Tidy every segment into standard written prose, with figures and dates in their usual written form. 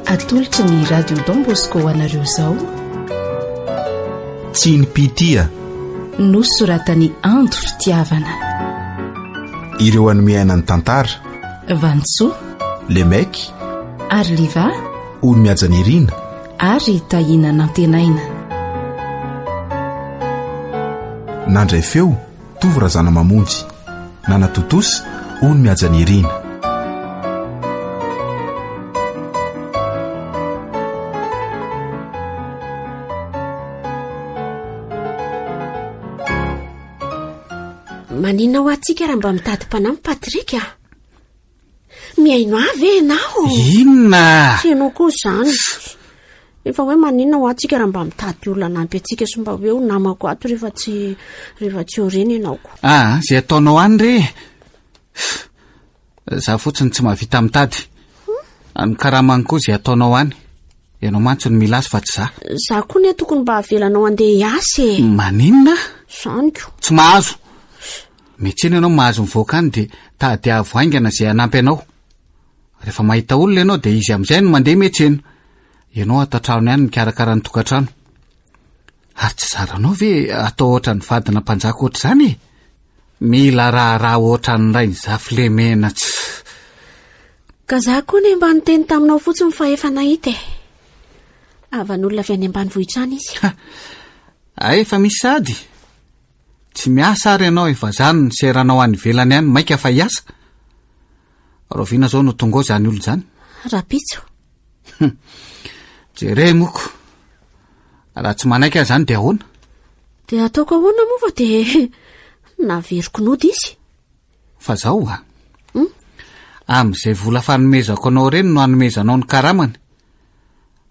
atolotry ny radio Don Bosco anareo izao tsy nipitia nosoratany Andro Fitiavana, ireo anomeana ny tantara Vantsoa, Lemeky ary Liva, Ony Miajanirina ary Tahina Nantenaina. Nandray feo Tovo Razana Mamonjy, Nanatotosa Ony Miajanirina. Manina ho atsika raha mba mitady mpanampy Patrika? Miaino avy enao? Inona? Teno koa izany. Efa hoe manina ho atsika raha mba mitady olona nampy atsika sy mba hoe ho namako ato rehefa tsy oreny ianao ko. Zay ataonao any re. Za fotsiny tsy mahavita mitady. Ny karamany koa zay ataonao any. Ianao mantsy ny mila azy fa tsy za. Za koa ny tokony mba avelanao andeha hiasy. Maninona? Zaniko. Tsy mahazo. Metsena ianao mahazo mivoaka any dia tady avo haingana izay hanampy anao. Rehefa mahita olona ianao dia izy amin'izay no mandeha metsena. Ianao atao trano ihany mikarakara ny tokantrano. Ary tsy zaranao ve atao ohatra ny vadina mpanjaka ohatra izany? Mila raha ohatra ny ray ny zafilemena tsy. Ka za koa ny mba niteny taminao fotsiny fa efa nahita. Avan'olona avy any ambanivohitra any izy. Efa misy sady. Tsy miasa ary ianao efa zany ny seranao any velany any maika fa hiasa. Roviana zao no tonga zany olo zany. Rapitso. Jere moko. Raha tsy manaiky zany dia ahoana? Dia ataoko ahoana moa fa dia naveriko nody izy. Fa zao amin'izay vola fanomezako anao reny no hanomezanao ny karamany.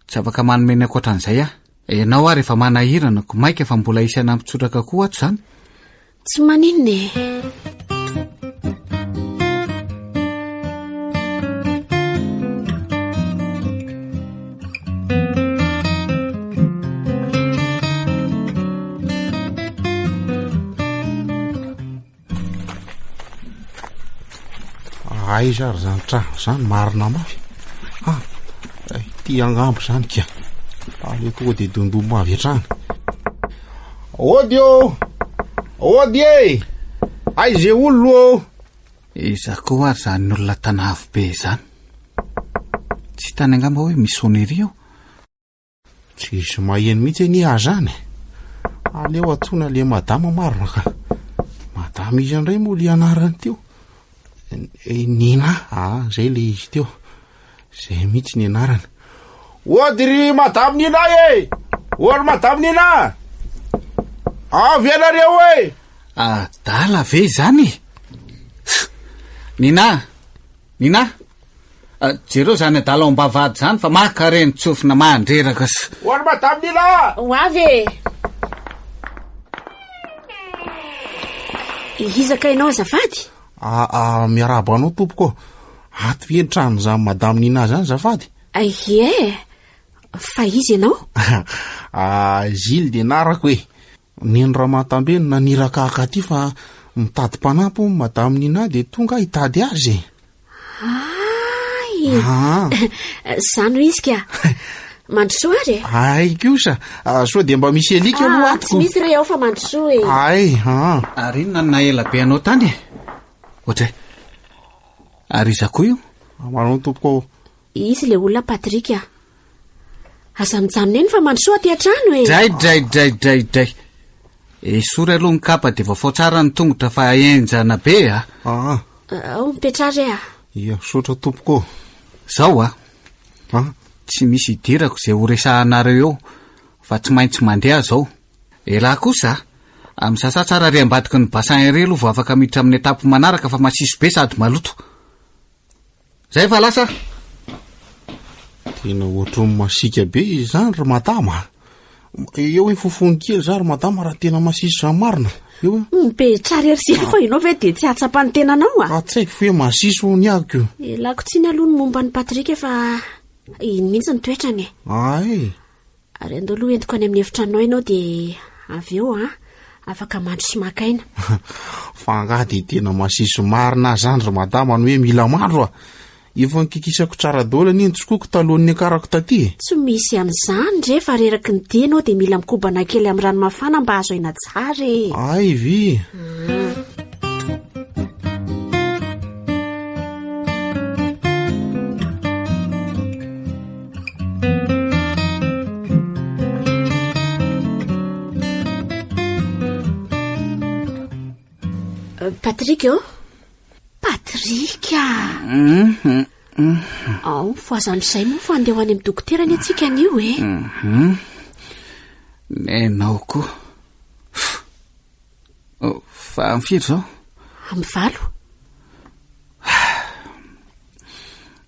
Tsy afaka manomeny ankoatran'izay Ianao ary efa manahirana ko maika efa mbola isy anampitsoraka koa ato zany. Tsy maninona. Aiza ry zany trano zany marina mafy. Ty angambo zany kia. Ale tonga dia dondombo avy hatrany. Ody e! Aiza olona? Iza koa ary zany olona tanavo be zany. Tsy tany angamba hoe misy sonery eo. Tsisy maheno mihitsy ny zany. Aleo atsona le madama marina ka. Madama izy andray moa le anarany teo. Nina, zay le izy teo. Zay mihitsy ny anarany. Ody ry madame Nina e! Ory madame Nina! Avy anareo e! Dala ve zany? Nina! Jereo zany adala ao ambavady zany fa maka reny tsofina mandreraka sy. Ory madame Nina! Ho avy! Izaka ianao azafady? Miaraba anao tompoko. Ato ve trano zany madame Nina zany zafady? Fa izy ianao? Zily de narako e. Neny Ramatambe naniraka akaty fa mitady mpanampy madame Nina de tonga hitady azy. Sano izy ka. Mandrosoa ary? Ay kosa. So de mba misy elika aloha atoko. Tsy misy re ao fa mandrosoa e. Ary inona na ela be anao tany? Ohatray. Ary iza koa io? Manao tompoko. Izy le olona Patrika. Aza mijanona eny fa mandrosoa aty an-trano e. Dray. Esory aloha ny kapa de vaofao tsara ny tongotra fa enjana be mipetrary Ia, sotra tompoko. Zao tsy misy idirako zay ho resahanareo eo fa tsy maintsy mandeha zao. Ela kosa amin'ny sasa tsara ry ambadiky ny basin ery aloha vao afaka miditra amin'ny etapo manaraka fa masiso be sady maloto. Zay fa lasa. Tena ohatry masika be izany ry madama. Eo hoe fofony kely za ry madama raha tena masiso zany marina. Mipetrary ery siny fa ianao ve de tsy atsapany tenanao Tsy haiko fe masiso ny ako. Elako tsiny aloha ny momba ny Patrika fa iny mihitsy ny toetrany. Ary andao aloha entiko any amin'ny efitranao ianao de avy eo afaka mandro sy makaina. Fa angady tena masiso marina zany ry madama ny hoe mila mandro efa nikikisako tsara daola ny endrikoko talohany akarako taty. Tsy misy an'izany rehefa reraky ny dianao dia mila mikobana kely amin'ny rano mafana mba azo aina tsara e. Ay vy. Patrika Patrika ao foazan'izay moa fa andeha ho any amin'ny dokotera ny atsika an'io e. Nenao koa fa amfiry zao amin'ny valo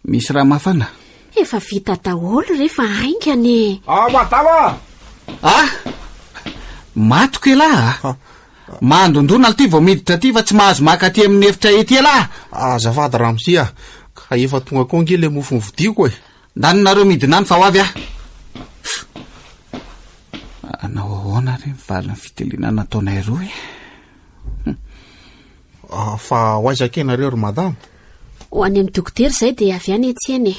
misy raha mafana efa vita daholo rehefa aingany. Madama mato kelahy mandondona ty vao miditra ty fa tsy mahazo maka ty amin'ny efitra ety lahy. Azafady Ramsia, ka efa tonga konge le mofo nividiko e. Danonareo midina any fa ho avy anao ahoana re mivalina fiteliana nataonay roa fa ho aizakenareo ry madama? Ho any amin'ny dokotera izay dia avy any etsy eny e.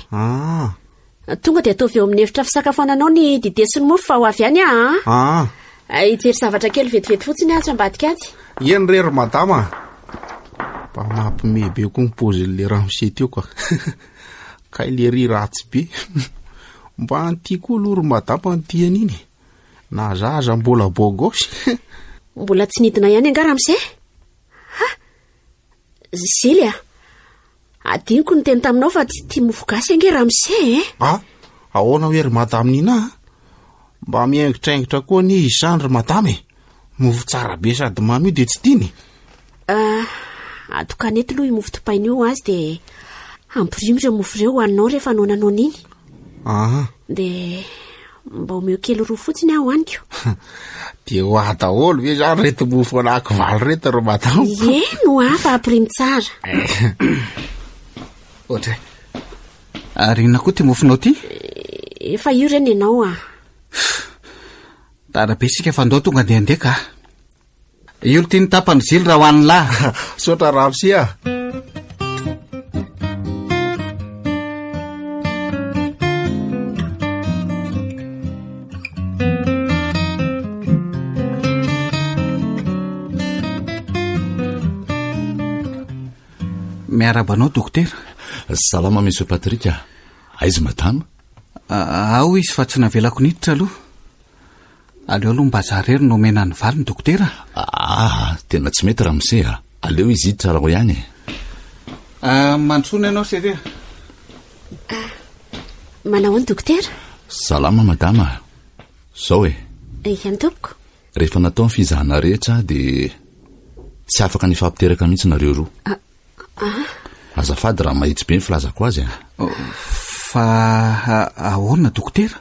Tonga dia ataovy eo amin'ny efitra fisakafoananao ny dite sy ny mofo fa ho avy any itery zavatra kely vetivety fotsiny azo ambadika azy. Eny rery madama, mba mampimebe koa nypozin'le Ramsia teo ka. Ka le ry ratsy be. Mba antiako aloha ry madama ny an'iny. Na zaza mbola bogosy. Mbola tsy nidina ihany anga Ramsia? Zily adiniko ny teny taminao fa tsy tia mofo gasy ange Ramsia ahoana hoe ry madama nina? Mba miaingitraingitra koa ny izany ry madama e. Mofo tsara be sady mamy io dia tsy tiany. Atokanety aloha mofo topain'io azy dia ampirimo ireo mofo ireo hoaninao rehefa nonanao n'iny. Dia mba omeo kely roa fotsiny aho hoaniko. Dia ho daholo ve zany reto mofo anankivaly reto ry madama? Eno fa ampirimo tsara. Ohatra arina koa ty mofonao ty? Efa io reny ianao Tarabe sika fa andao tonga andeha ka. Io ty ny tapany zily raha ho an'ny lahy. Sotra Ramsia. Miarabanao dokotera? Salama monsieur Patrika. Aiza madama? Ao izy fa tsy navelako niditra aloha. Aleo aloha mba zarery no omena ny valiny dokotera. Tena tsy mety Ramsia. Aleo izy hiditra raha ihany. Mantsona ianao seria. Manao any dokotera? Salama madama. Zao ihany tompoko. Rehefa natao ny fizahana rehetra dia tsy afaka nifampiteraka mihitsy nareo roa. Azafady raha mahitsy be ny filazako azy. Fa ahoana dokotera?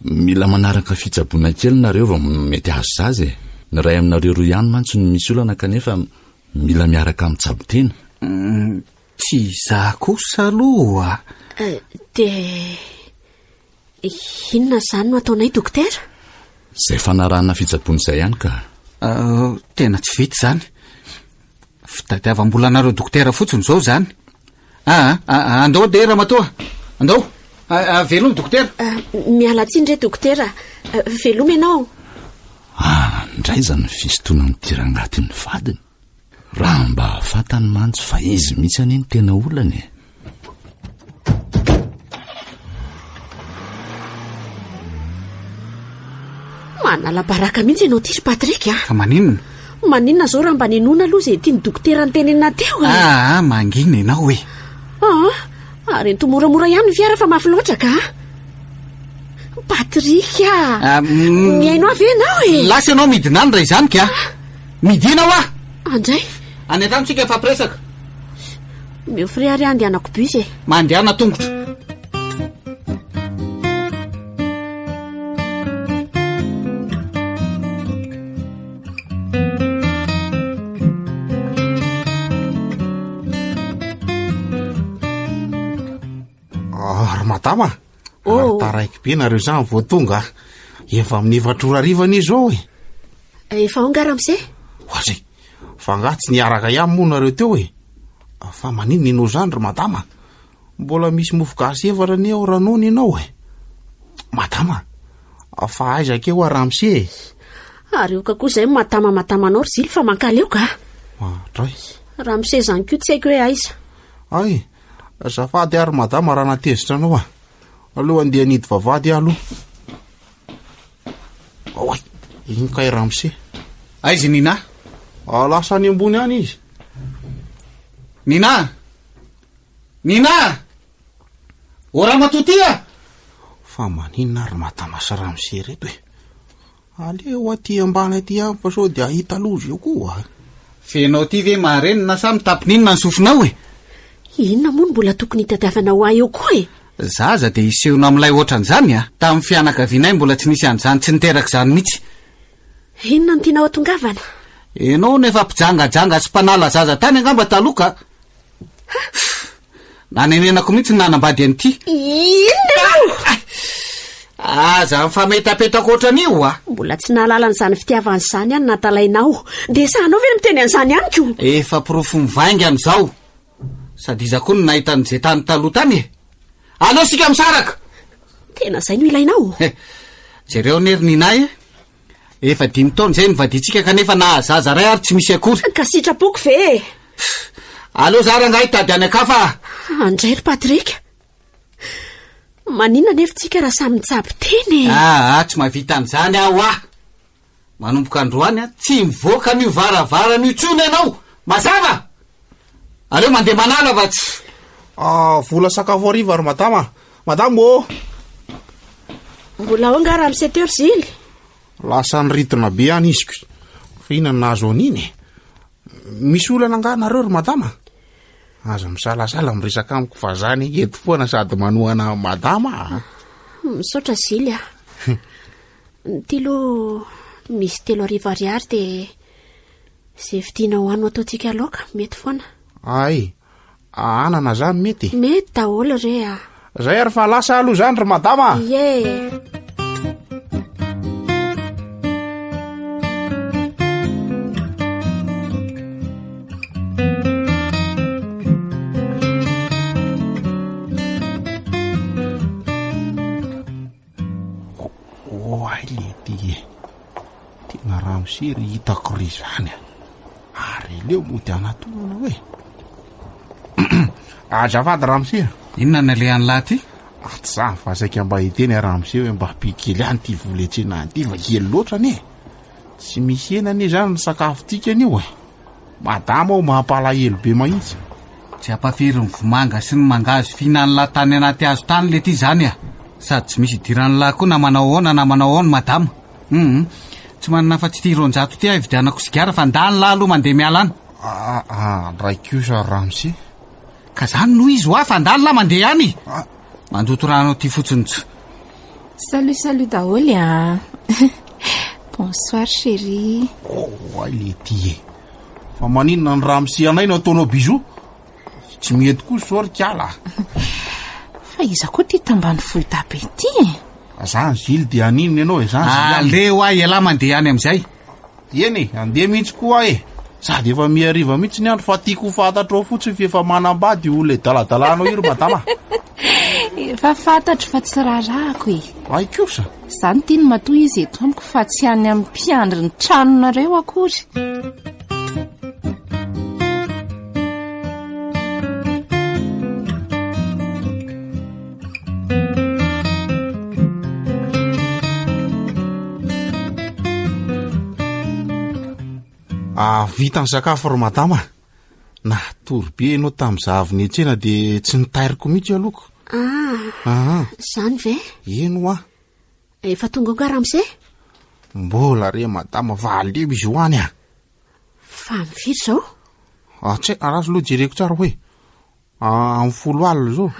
Mila manaraka fitsaboana kely nareo vao mety azo zazy. Ny ray aminareo roa ihany mantsy no misy olana kanefa mila miaraka amin'ny tsabo-tena. Tsy izaho kosa aloha. Dia inona izany no ataonay dokotera? Izay fanarahana fitsaboana izay ihany ka. Tena tsy vita izany. Fitadiavam-bola anareo dokotera fotsiny zao zany. Andao dia ramatoa. Andao. Veloma dokotera. Miala tsiny re dokotera. Veloma ianao. Ndray zany fisotoana mitira agnatin'ny vadiny. Raha mba fatany mantsy fa izy mihitsy aniny tena olany. Manala baraka mihitsy ianao ity Patrika. Fa maninona? Maninona zao raha mba ninona aloha izay tiany dokotera ny tenenina teo mangina ianao e. Ary tomoramora ihany ny fiara fa mafy loatra ka. Patrika, miaino avy ianao e. Lasa ianao midina any raha izany ka. Midina ho andray. Any an-trano tsika fampiresaka. Meo friary andehanako bus e. Mandehana tongotra. Madama, taraiky be nareo zany vao tonga. Efa amin'ny efatrorarivana izao e. Efa onga Ramsia? Oazay, fa nga tsy niaraka ihany moa nareo teo e. Fa maninona ianao zany ry madama? mbola misy mofo gasy efatra ny eo ranony ianao e. Madama, fa aizaka eo Ramsey. Ary oka koa izay matamamatama-nao ry Zily fa mankala eo ka. Ray. Ramsey zany koa tsy haiko hoe aiza. Ay, azafady ary madama raha natezitra anao aloha andeha nidy vavady aloha. Oay, iny kay Ramsey. Aiza Nina? Lasa any ambony any izy. Nina! Nina! Ora matotia! Fa maninona ary matamasa Ramsey reto e. Aleo aty ambany aty fa sao dia ahita loza eo koa. Fenao ty ve marenina sa mitapininona ny sofinao e? Inona moa mbola tokony hitadiavanao ahy eo koa e? Zaza dia isehona amin'ilay ohatran'izany tamin'ny fianakavianay mbola tsy nisy an'izany tsy niteraka izany mihitsy. Inona no tianao atongavana? Enao nefa mpijangajanga sy mpanala zaza tany angamba taloka. Nanenenako mihitsy ny nanambady an'ity. Inona? Aza mifametapetako ohatran'io Mbola tsy nahalala n'izany fitiavan'izany any natalainao. Dia sahanao ve miteny an'izany any ko? Efa pirofo mivaingana izao. Sady iza koa no nahita n'izay tany taloha tany e. Aleo sika misaraka. Tena izay no ilainao. Jereo nery Nina efa 5 taona izay nivaditsika kanefa nahazaza ray ary tsy misy akory. Ka sitrapoko ve? Aleo zaranga hitady any akafa. Andray ry Patrika. Maninona nefa tsika raha samy mitsabo teny? Tsy mahavita an'izany aho manomboka androany tsy mivoaka n'io varavara n'io tsony ianao. Mazava! Aleo mandeha manala va tsy? Vola sakafo hariva ary madama. Madama ô. Mbola ao nga Ramsey teo ry Zily. Lasa niritona be any izy ko. Fa inona nahazo an'iny? Misy olana nga nareo ry madama? Aza misalasala miresaka amiko fa zany eto foana sady manohana madama. Misaotra Zily Tilo misy 3 ariary dia izay vidianao ano ataontsika laoka mety foana. Ay, anana zany mety? Mety daholo re Zay ary fa lasa aloha zany ry madama. Ye. Tena Ramsey ry hitako ry zany ary leo mody anatonana hoe. Azafady Ramsey. Inona nalehan'ny lahy ty? Tsy zany fa saika mba hiteny Ramsey hoe mba pikely any ty volentsena ty va kely loatra ne. Tsy misy hena ne zany ny sakafotsika an'io madama mampalahelo be mahitsy. Tsy ampafery ny vomanga sy ny mangazo fihinan'ny lahy tany anaty hazo tany le ty zany sady tsy misy idiran'ny lahy koa na manao ahoana na manao ahoana madama. Tsy manana fa tsy tia ronjato ty hividianako sigara fa ndany lahy aloha mandeha miala any. Raikosa Ramsey. Ka zany noho izy fa ndany lahy mandeha any. Manjoto rano ty fotsiny tsy. Salut daholo Bonsoir chérie. Ay le ty fa maninona ny Ramsey anay no ataonao bisou? Tsy mety koa sory kiala. Fa iza koa ty tambany fohy tabe ty Zany Zily dia aninona ianao zany Zily. Aleo iala mandeha any amin'izay. Eny andeha mihitsy koa sady efa miariva mihitsy ny andro fa tiako fantatro fotsiny fa efa manambady olona daladalanao io ry madama. Efa fantatro fa tsy rarahako Ay kosa. Zany tiany matoa izy eto amiko fa tsy any amin'ny mpiandry ny tranonareo akory. Vita ny sakafo ry madama. Natory be ianao tamin'izaho avy niantsena dia tsy nitairiko mihitsy alohako. Zany ve? Eno Efa tonga nga Ramsey? Mbola re madama fa aleo izy hoany Fa mifiry zao? Tsy arazo loha jereko tsara hoe amin'ny 10 alina zao.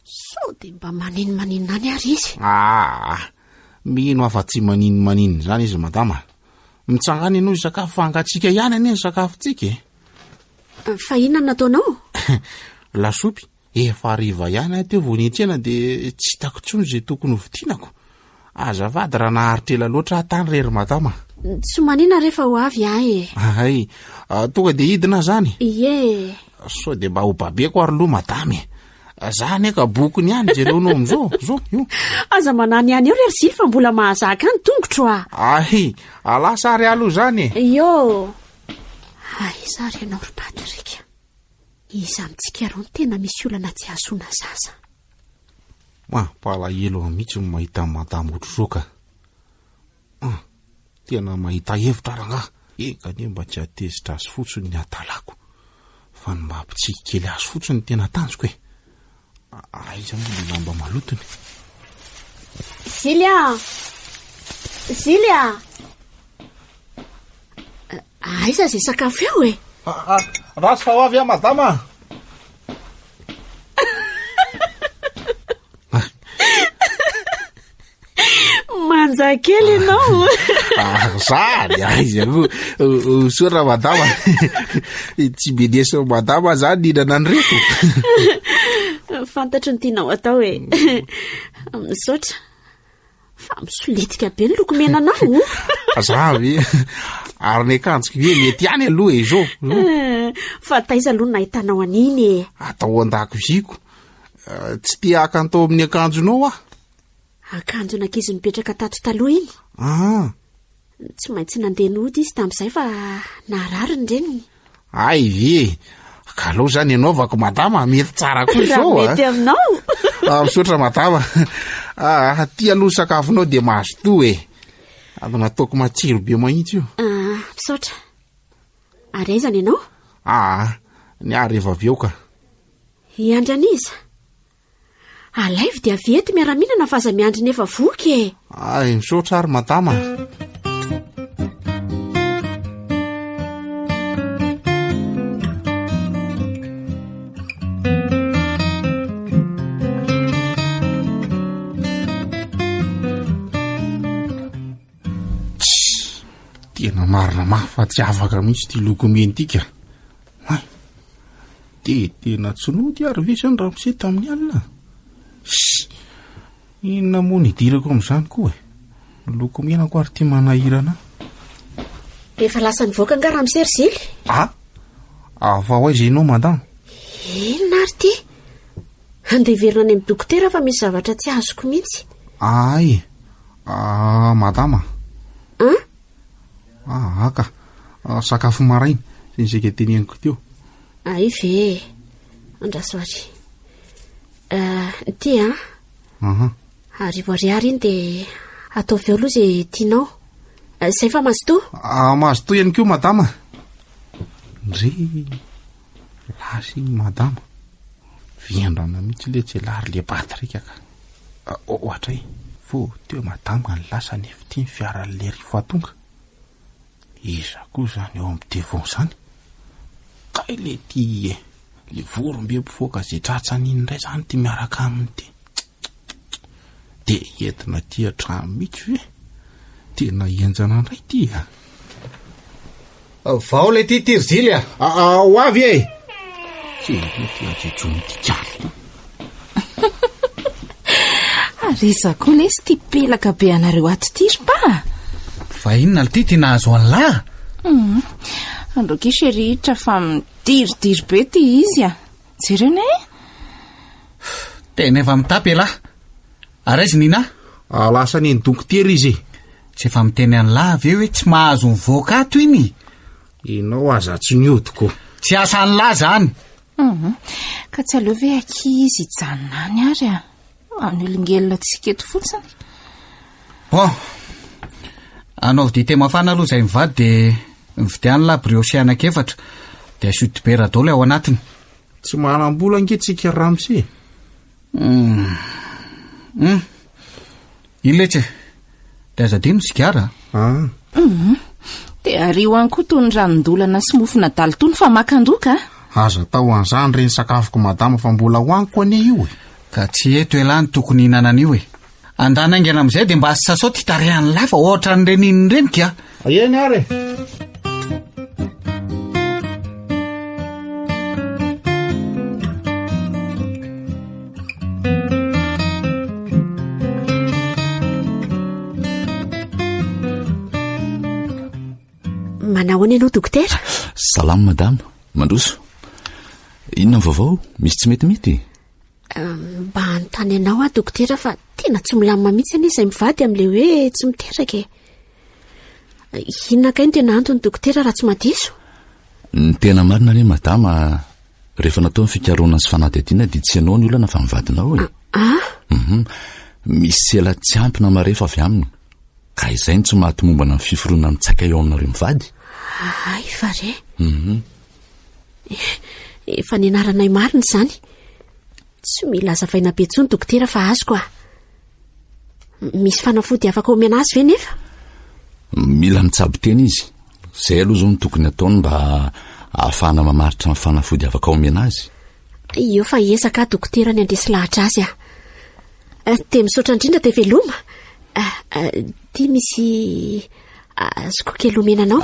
Sao dia mba maninona any ary izy? Mino afa tsy maninona zany izy madama. Mitsangana ianao sakafo fangatsika ihany anie ny sakafotsika Fa inona nataonao? Lasopy. Efa hariva ihany teo vao niantsena dia tsy hitako tsony izay tokony hovidianako. Azafady raha naharitra loatra tany rery madama. Tsy manina rehefa ho avy tonga dia hidina zany. Ie. sao de mba ho babeko ary loha madamy zany ka bokony ihany jereonao am'izao zao io aza manany ihany eo ry Zily fa mbola mahazaka any tongotro ay alasary aloha zany io zary ianao ry Patrika iza amintsika ro ny tena misy olana tsy ahasoana zaza palahelo mihitsy ny mahita madamy ohatr'izao ka tena mahita hevitra rangaha kane mba tsy atezitra azy fotsiny ny atalako fa ny mampitsiky kely azy fotsiny tena tanjoko aiza moa ny lamba malotony Zily aiza zay sakafo eo rasy fa ho avy madama manja kely ianao zany aiza sora madama tsy bedesa madama zany hinana ny reto fantatro ny tianao atao misaotra fa misolitika be ny lokomena anao zavy ary ny akanjoko hoe mety ihany aloha izao fa taiza aloha nahitanao aniny atao an-dakoziko tsy tia akantao amin'ny akanjonao akanjo nakizy mipetraka tato taloha iny tsy maintsy nandeha nody izy tamin'izay fa naharary ny reniny ay ve ka aloha zany anaovako madama mety tsara koa izao mety aminao misaotra madama tia aloha sakafonao de mahazo to ado nataoko matsiro be mahitsy io misaotra ary aizany ianao ny ary efa avy eo ka iandran'iza alaivy dia avety miara-minana fa aza miandry nefa voky misaotra ary madama tena marina mafy fa tsy afaka mihitsy ty lokomeny tika de tena tsinody ary vesany raha misy tamin'ny alina inona moa ny idirako amin'izany koa lokomenako ary tia manahirana efa lasa nivoaka nga raha misery Zily fa hoaiza ianao madama inona ary ty andeha hiverina any amin'ny dokotera fa misy zavatra tsy azoko mihitsy madama aka sakafo maraina zay teneniko teo ay ve andrasoary ty arivoariary iny de ataovy eo aloha zay tianao zay fa mazoto mazoto ihany keo madama ndre lasy madama viendrana mihitsy le tsy lary le Patrika ka ohatra fo teo madama ny lasa ny efty ny fiaran'le rifa tonga iza koa zany eo amin'ny devon zany kay le ty le vorombe mpifoaka zay tratrany iny indray zany ty miaraka aminy ty de entina ty hatrano mihitsy hoe tena enjana indray ty vao le ty tiry Zily ho avy tsy mety ajejony ty kalo ariza koa lesy ty pelaka be anareo ato tiry pa fa inona le ty ty nahazo an'lahy androky serihitra fa midiridiry be ty izy jerena tena efa mitapy lahy ary aizy nina lasa ny dokotera izy tsy efa miteny an'lahy avy eo hoe tsy mahazo mivoaka ato iny inao aza tsy niodiko tsy asa an'lahy zany ka tsy aleo ve akizy ijanonany ary any olongelona tsiketo fotsiny anao dite mafana aloha zay mivady de mividiany labriosi anakefatra de asodibera daholo ao anatiny tsy manam-bola angetrika ramse iletsy de aza dino sigara de ario any koa tony ranondolana sy mofona dalo tony fa makandoka aza tao an'izany reny sakafoko madama fa mbola hoaniko ane io ka tsy eto elany tokony hinanan'io andanaingana am'izay de mba asasao ty tarehan'ny lahy fa ohatra ny reniny renika eny ary manao any ianao dokotera salamo madama mandroso Inona ny vaovao? Misy tsy metimety? Mba hanontany anao a dokotera fa tena tsy milamina mihitsy any izay mivady amin'ilay hoe tsy miteraka. Inona kay no tena antony dokotera raha tsy madiso? Ny tena marina anie madama, rehefa natao ny fikaroana sy fanadihadiana dia tsy ianao ny olana fa mivadinao e. Misy sela tsy ampina marefa avy aminy, ka izay ny tsy mahatomombana ny fiforoana ny tsaka eo aminareo mivady. Ay, fa re. Efa nianaranay marina izany. Tsy mila azavaina be intsony dokotera fa azoko a. Misy fanafody afaka omena azy ve nefa? Mila mitsabo tena izy. Izay aloha zao ny tokony ataony mba ahafahana mamaritra fanafody afaka omena azy. Io fa hiesaka dokotera ny andresy lahatra azy a. Dia misaotra indrindra dia veloma. Dia misy azoko kely omena anao?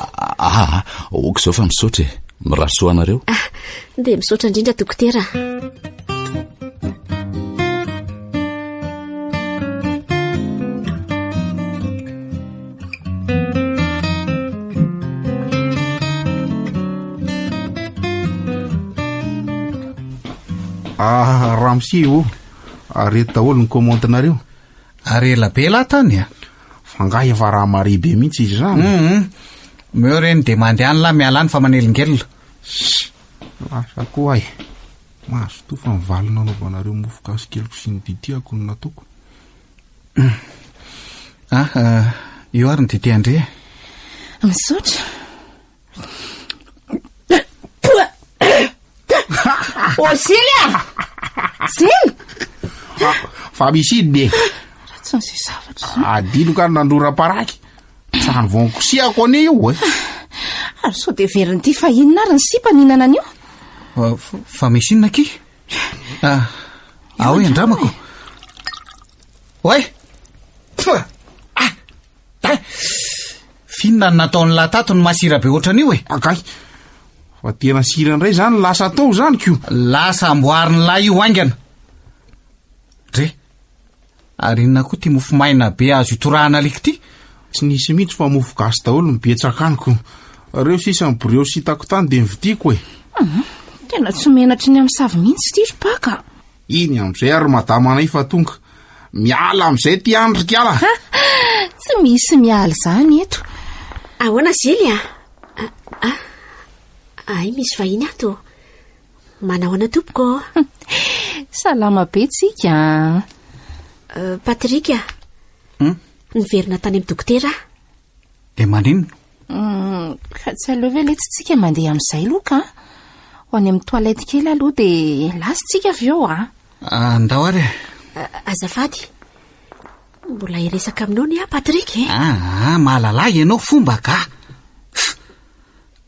Ok izao fa misaotra e. Mirasoa anareo. Dia misaotra indrindra dokotera. Ramsi io arety daholo ny komantinareo. Arela be laha tany a. Fangah efa raha mare be mihitsy izy zany. Meo reny dia mandeha any lahy miala any fa manelingelina. Lasa koa ay. Mahazo to fa mivalina anaovanareo mofogasy keliko sy ny ditiako no nataoko. Io ary ny dity andre. Misaotra. Silia! Zeny! Fa misy iny Ratsy ny zavatra. adilo ka nandora paraky. Trano vonkosiako ane io e. Ary so dia veriny ty fa inona ary ny sipa nihinana an'io? Fa misy inona ki? Ahoy andramako. Oe! Finona ny nataon'ny lahatato ny masira be ohatran'io e. Akay. Fa tena sira indray zany lasa tao zany kio. Lasa amboariny lahy io aingana. Dre, ary inona koa ty mofo maina be azo itorahana alik ty? Tsy nisy mihitsy fa mofo gasy daholo mibetsaka aniko. Reo sisa ny breo sitako tany dia mividiko e. Tena tsy menatry ny amin'ny savy mihitsy ty ry baka. Iny amin'izay ary madamanay fa tonga. Miala amin'izay ty andrikiala. Tsy misy miala zany eto. Ahoana Zilia? Ay, misy vahiny ato. Manahoana tompoko? Salama be tsika. Patrika. Niverina tany amin'ny dokotera. Dia maninona? Ka tsy aleo ve le tsitsika mandeha amin'izay loka. Ho any amin'ny toilette kely aloha dia lasitsika avy eo Andao ary. Azafady. Mbola hiresaka aminao ni Patrika e. Mahalala ianao fomba ka.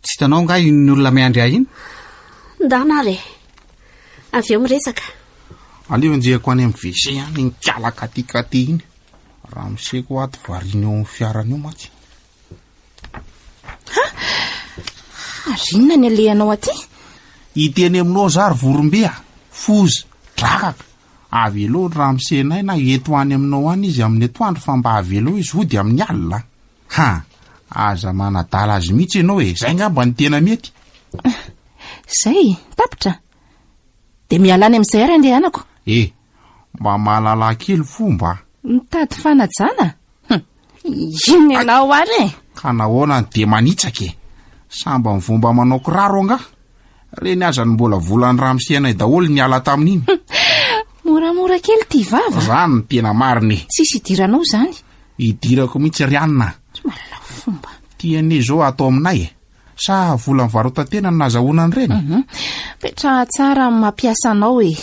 Tsy hitanao nga ny olona miandry ahy iny? Ndana re. Avy eo miresaka. Aleo anjehako any amin'ny WC any ny kiala katikati iny. Raha miseko ato variny eo amin'ny fiarany io matsy. Ary inona ny alehanao aty? Iteny aminao zary vorombea, fozy, drakaka. Avelo raha misenay na eto any aminao any izy amin'ny atoandro fa mba avelo izy hody amin'ny alina. Aza manadala azy mihitsy ianao e. Zay ngamba ny tena mety. Zay, tapitra. Dia miala any amin'izay ary andehanako. Mba mahalala kely fomba. Mitady fanajana? Ino ianao ary e? Ka nahoana ny dia manitsaka e. Samba mivomba manao kiraro anga. Reny aza ny mbola volany ramosianay daholo ny ala tamin'iny. Moramora kely ty vava. Zany ny tena mariny. Tsisy idiranao zany. Idirako mihitsy rianina. Tsy mahalala fomba. Tiane zao atao aminay e. Sa vola mivarota-tena ny nazahoana ny reny. Petra tsara mampiasa anao e.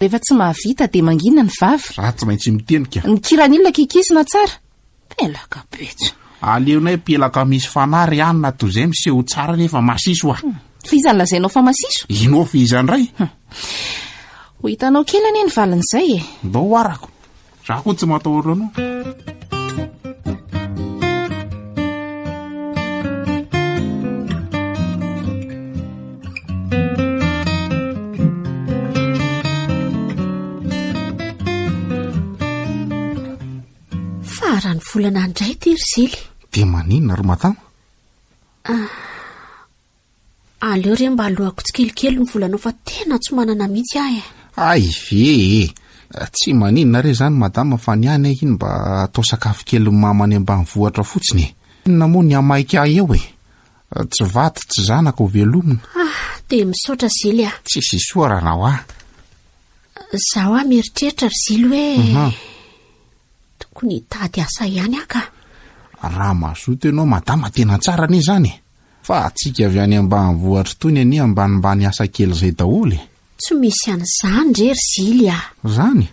Rehefa tsy mahavita dia mangina ny vavy. Raha tsy maintsy mitenika. Ny kiran'ilona kikisina tsara. Pelaka betso. Aleonay pelaka misy fanary anina toy izay miseho tsara nefa masiso Fizany lazainao fa masiso? Inao fizany ray. Ho hitanao kely anie ny valin'izay e. Ndao arako. Raha koa tsy matahotra anao. Raha ny volana andray ty ry Zily. Dia maninona ry matama? aleo re mba alohako tsikelikely ny volanao fa tena tsy manana mihitsy ahy. Ay ve tsy maninona re zany madama fa niany ahy iny mba atao sakafo kely mamany ambanivohitra fotsiny. Inona moa ny amaika eo tsy vaty tsy zanaka ho velomina. De misaotra Zily a. Tsy sisoarana ho zaho mieritreritra ry Zily hoe tokony tady asa ihany aka. Raha mazoto ianao madama tena tsara ne zany. Fa atsika avy any ambanivohitra tony any ambanimbany asa kely zay daholo. Tsy misy an'izany re ry Zily a. Zany?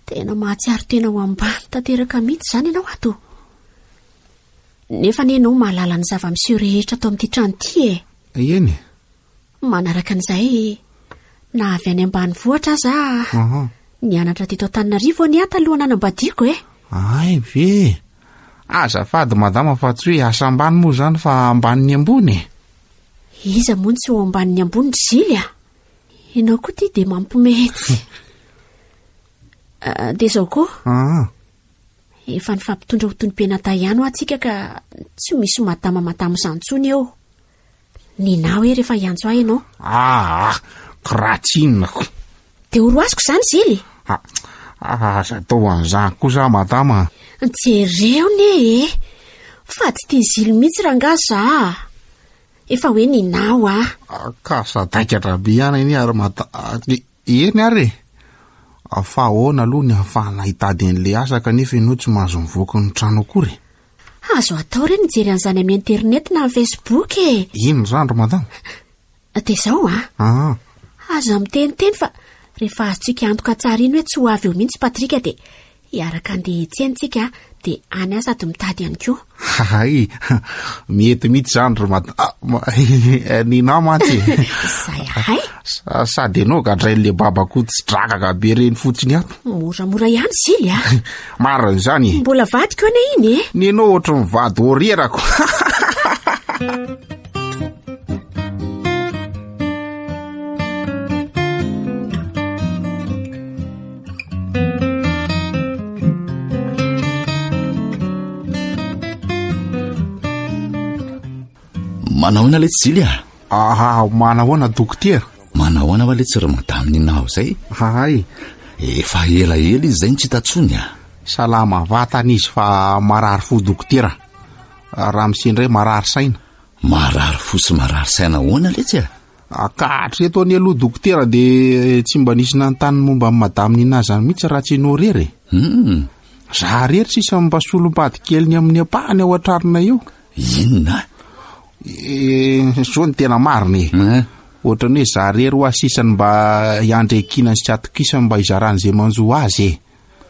Tena mahatsiaro tena ho ambany tanteraka mihitsy zany ianao ato. Nefa ianao mahalala ny zava-miseho rehetra atao amin'ity trano ity Eny. Manaraka an'izay na avy any ambanivohitra za nianatra teto Antananarivo ny ata aloha nanambadiako Ay ve. Azafady madama fa tsy hoe asa ambany moa zany fa ambany ambony. Iza moa tsy ho ambany ambony ry Zily a. Ianao koa ty de mampimety. De zao koa efa nifampitondra ho tonim-pianata ihany ho atsika ka tsy misy madama zantsony eo. Ninao rehefa hiantso ahy ianao. Kratsinako. De oroasiko zany Zily. Aza tao an'izany kosa madama. Jereo ne fa tsy tia Zily mihitsy rangaza. Efa hoe ninao ka sadaikatra be ihany iny ary eny ary. Afa ahoana aloha ny ahafahana hitady an'le asa kanefa ianao tsy mahazo mivoaka ny trano akory. Azo atao re nijery an'izany amin'ny internet na amin'ny Facebook Ino zany ry madama? De zao azo miteniteny fa rehefa azontsika antoka tsara iny hoe tsy ho avy eo mihitsy Patrika de hiaraka andeha tsentsika de any sady mitady ihany koa. Ay, mety mihitsy zany ry madama. Ninao mantsy. Zay sady ianao gadrain'le babako tsy drakaka be reny fotsiny ato. Moramora ihany Zily Marina zany. Mbola vadiko ane iny Ny ianao ohatry mivady horerako. Manahoana le tsy Zily manahoana dokotera? Manahoana va le tsy ry madama ninao zay? Ay. Efa ela izy zay ny tsy tatsony Salama vatana izy fa marary fo dokotera. Raha misendray marary saina. Marary fo sy marary saina hoana le tsy Ka hatreto any aloha dokotera de tsy mba nisy nanontany momba amin'ny madama nina zany mihitsy raha tsy ianao rery. Zaho rery sisa mba solom-bady kely amin'ny ampahany ao an-trarona eo. Inona? Zao ny tena mariny. Ohatrany hoe zaho rery ho asisany mba hiandrekinany sy atokisany mba hizarany zay manjo azy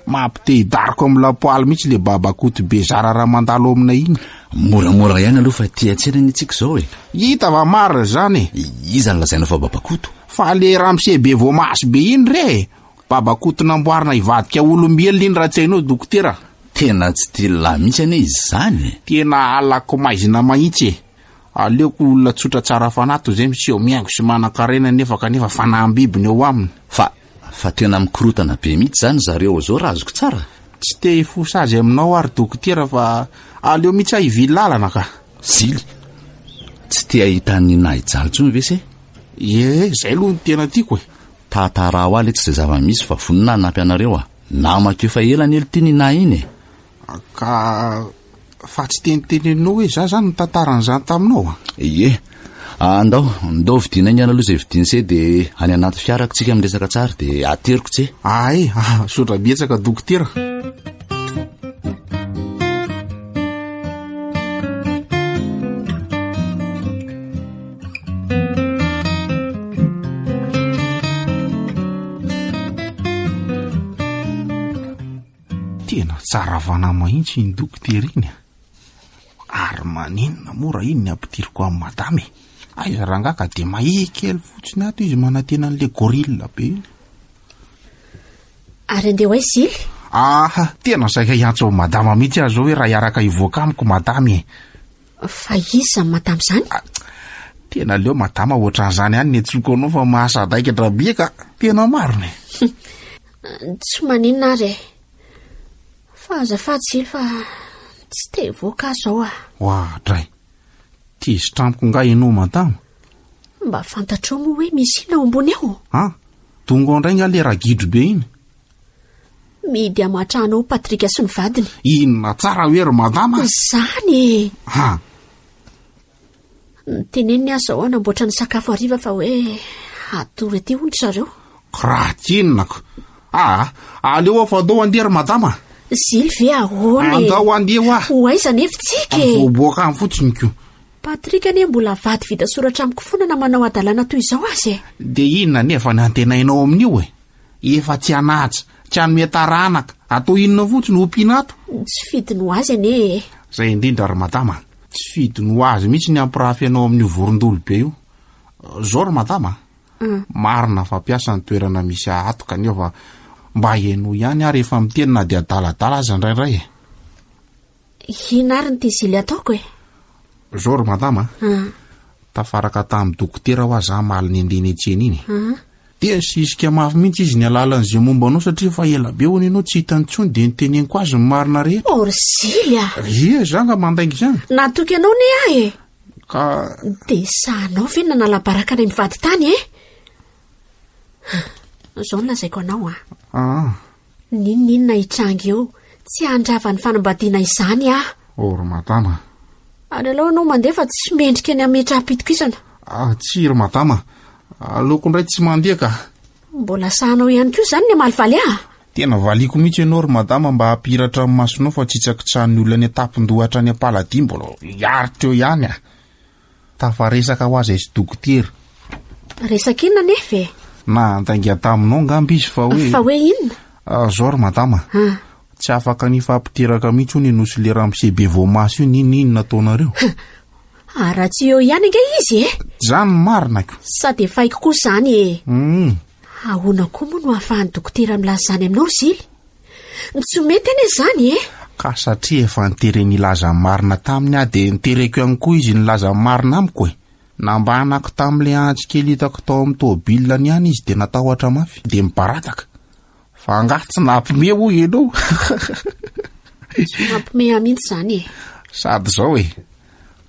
mampite hidariko amin'ny lapoaly mihitsy le babakoto be zara raha mandalo aminay iny. Moramora ihany aloha fa tia tsenany itsika zao Hita va marina zany Iza ny lazaina fa babakoto? Fa le ramose be voamaso be iny re babakoto namboarina hivadika olombelona iny raha tsy hainao dokotera. Tena tsy tia lahy mihitsy ane izy zany. Tena alako maizina mahitsy aleoko olona tsotra tsara fanato zay miseho miaingo sy manan-karena nefa fanahambibiny eo aminy. Fa tena mikorotana be mihitsy zany zareo zao raha azoko tsara. Tsy te hifosazy aminao ary dokotera fa aleo mihitsy hivily lalana ka. Zily, tsy te ahita nina ijaly tsony vese? Zay aloha ny tena tiako Tantara ho aly tsy zay zava-misy fa vonina nampy anareo namako efa ela ny ely ty nina iny Ka fa tsy teniteninao hoe za zany tantaran'izany taminao andao vidina ny aloha zay vidiny se de any anaty fiarako tsika miresaka tsara de ateriko tse. Sodra betsaka dokotera. Tena tsara vana mahitsy ny dokotera iny ary maninona mora iny ny ampidiriko amin'ny madame. Aiza rangaka de mahekely fotsiny ato izy manantena an'le gorilla be iny. Ary andeha hoay Zily? Tena saika hiantso madama mihitsy azo hoe raha hiaraka hivoaka amiko madame. Fa iza madama zany? Tena leo madama ohatran'izany ihany ny antsoko anao fa mahasadaikatra be ka tena marina. Tsy maninona ary fa azafady Zily fa tsy te hivoaka zao dray. Tizy tramiko nga ianao madama? Mba fantatrao moa hoe misy ina ao ambony ao. Dongo andray nga le ragidro be iny. Midy amatrahana Patrika sy ny vadiny. Inona tsara hoe ry madama? Zany teneniny azy ao namboatra ny sakafo hariva fa hoe atory aty ondry zareo. Raha tsinonako. Aleo afa dao andeha ry madama. Zily ve ahoana? Andao andeha ho aiza nefa tsika voaboaka amin'ny fotsiny ko. Patrika anie mbola vady vita soratra amiko foana na manao adalana toy izao azy. De inona nefa ny antenainao amin'io efa tsy anaja, tsy anome taranaka, atao inona fotsiny ompiana ato? Tsy fidiny ho azy anie. Zay indrindra ry madama, tsy fidiny ho azy mihitsy ny ampirafy anao amin'io vorondolo be io. Zao ry madama, marina fampiasa ny toerana misy ato kanefa mba heno ihany ary efa miteny na dia adaladala aza indraindray. Inariny ty zily ataoko Zao ry madama, tafaraka tamin'ny dokotera ho aza maly ny endreny etsena iny. Dia sisika mafy mihitsy izy ny alalan'izay momba anao satria fa ela be hono ianao tsy hitany intsony dia niteneniko azy ny marina rehetra. Ry zily zanga mandaingy izany. Natoky anao ne ahy ka dia sahanao ve nanala-baraka ny mivady tany Zao ny lazaiko anao Ninona hitrangy eo tsy handrava ny fanambadiana izany ry madama. Ary aloha anao mandeha fa tsy mendrika ny ametra-pitokisana. Tsy ry madama, aleoko indray tsy mandeha ka. Mbola sahanao ihany koa izany ny amalivaly Tena valiako mihitsy ianao ry madama mba hampiratra amin'ny masonao fa tsy tsakitsahan'ny olona ny tapon-dohatra ny Ampaladia mbola hiaritra eo ihany tafaresaka ho azy izy dokotera. Resaka inona nefa Na antainga taminao ngamba izy fa hoe inona? Zao ry madama, tsy afaka ny fampiteraka mihitsy hono inosy le ramose be voamaso io ninona nataonareo. Raha tsy eo ihany nga izy Zany marinako. Sady efa haiko koa izany ahoana koa moa no ahafahan'ny dokotera milaza zany aminao Zily? Tsy mety anie zany Ka satria efa nitery nilaza marina taminy dia nitereko ihany koa izy nilaza marina amiko Namba anako tamin'ilay antsikely hitako tao amin'ny tomobilina ihany izy dia natahotra mafy dia mibarataka. Fa angaha tsy nampime ho ianao. Tsy nampime mihitsy zany Sady zao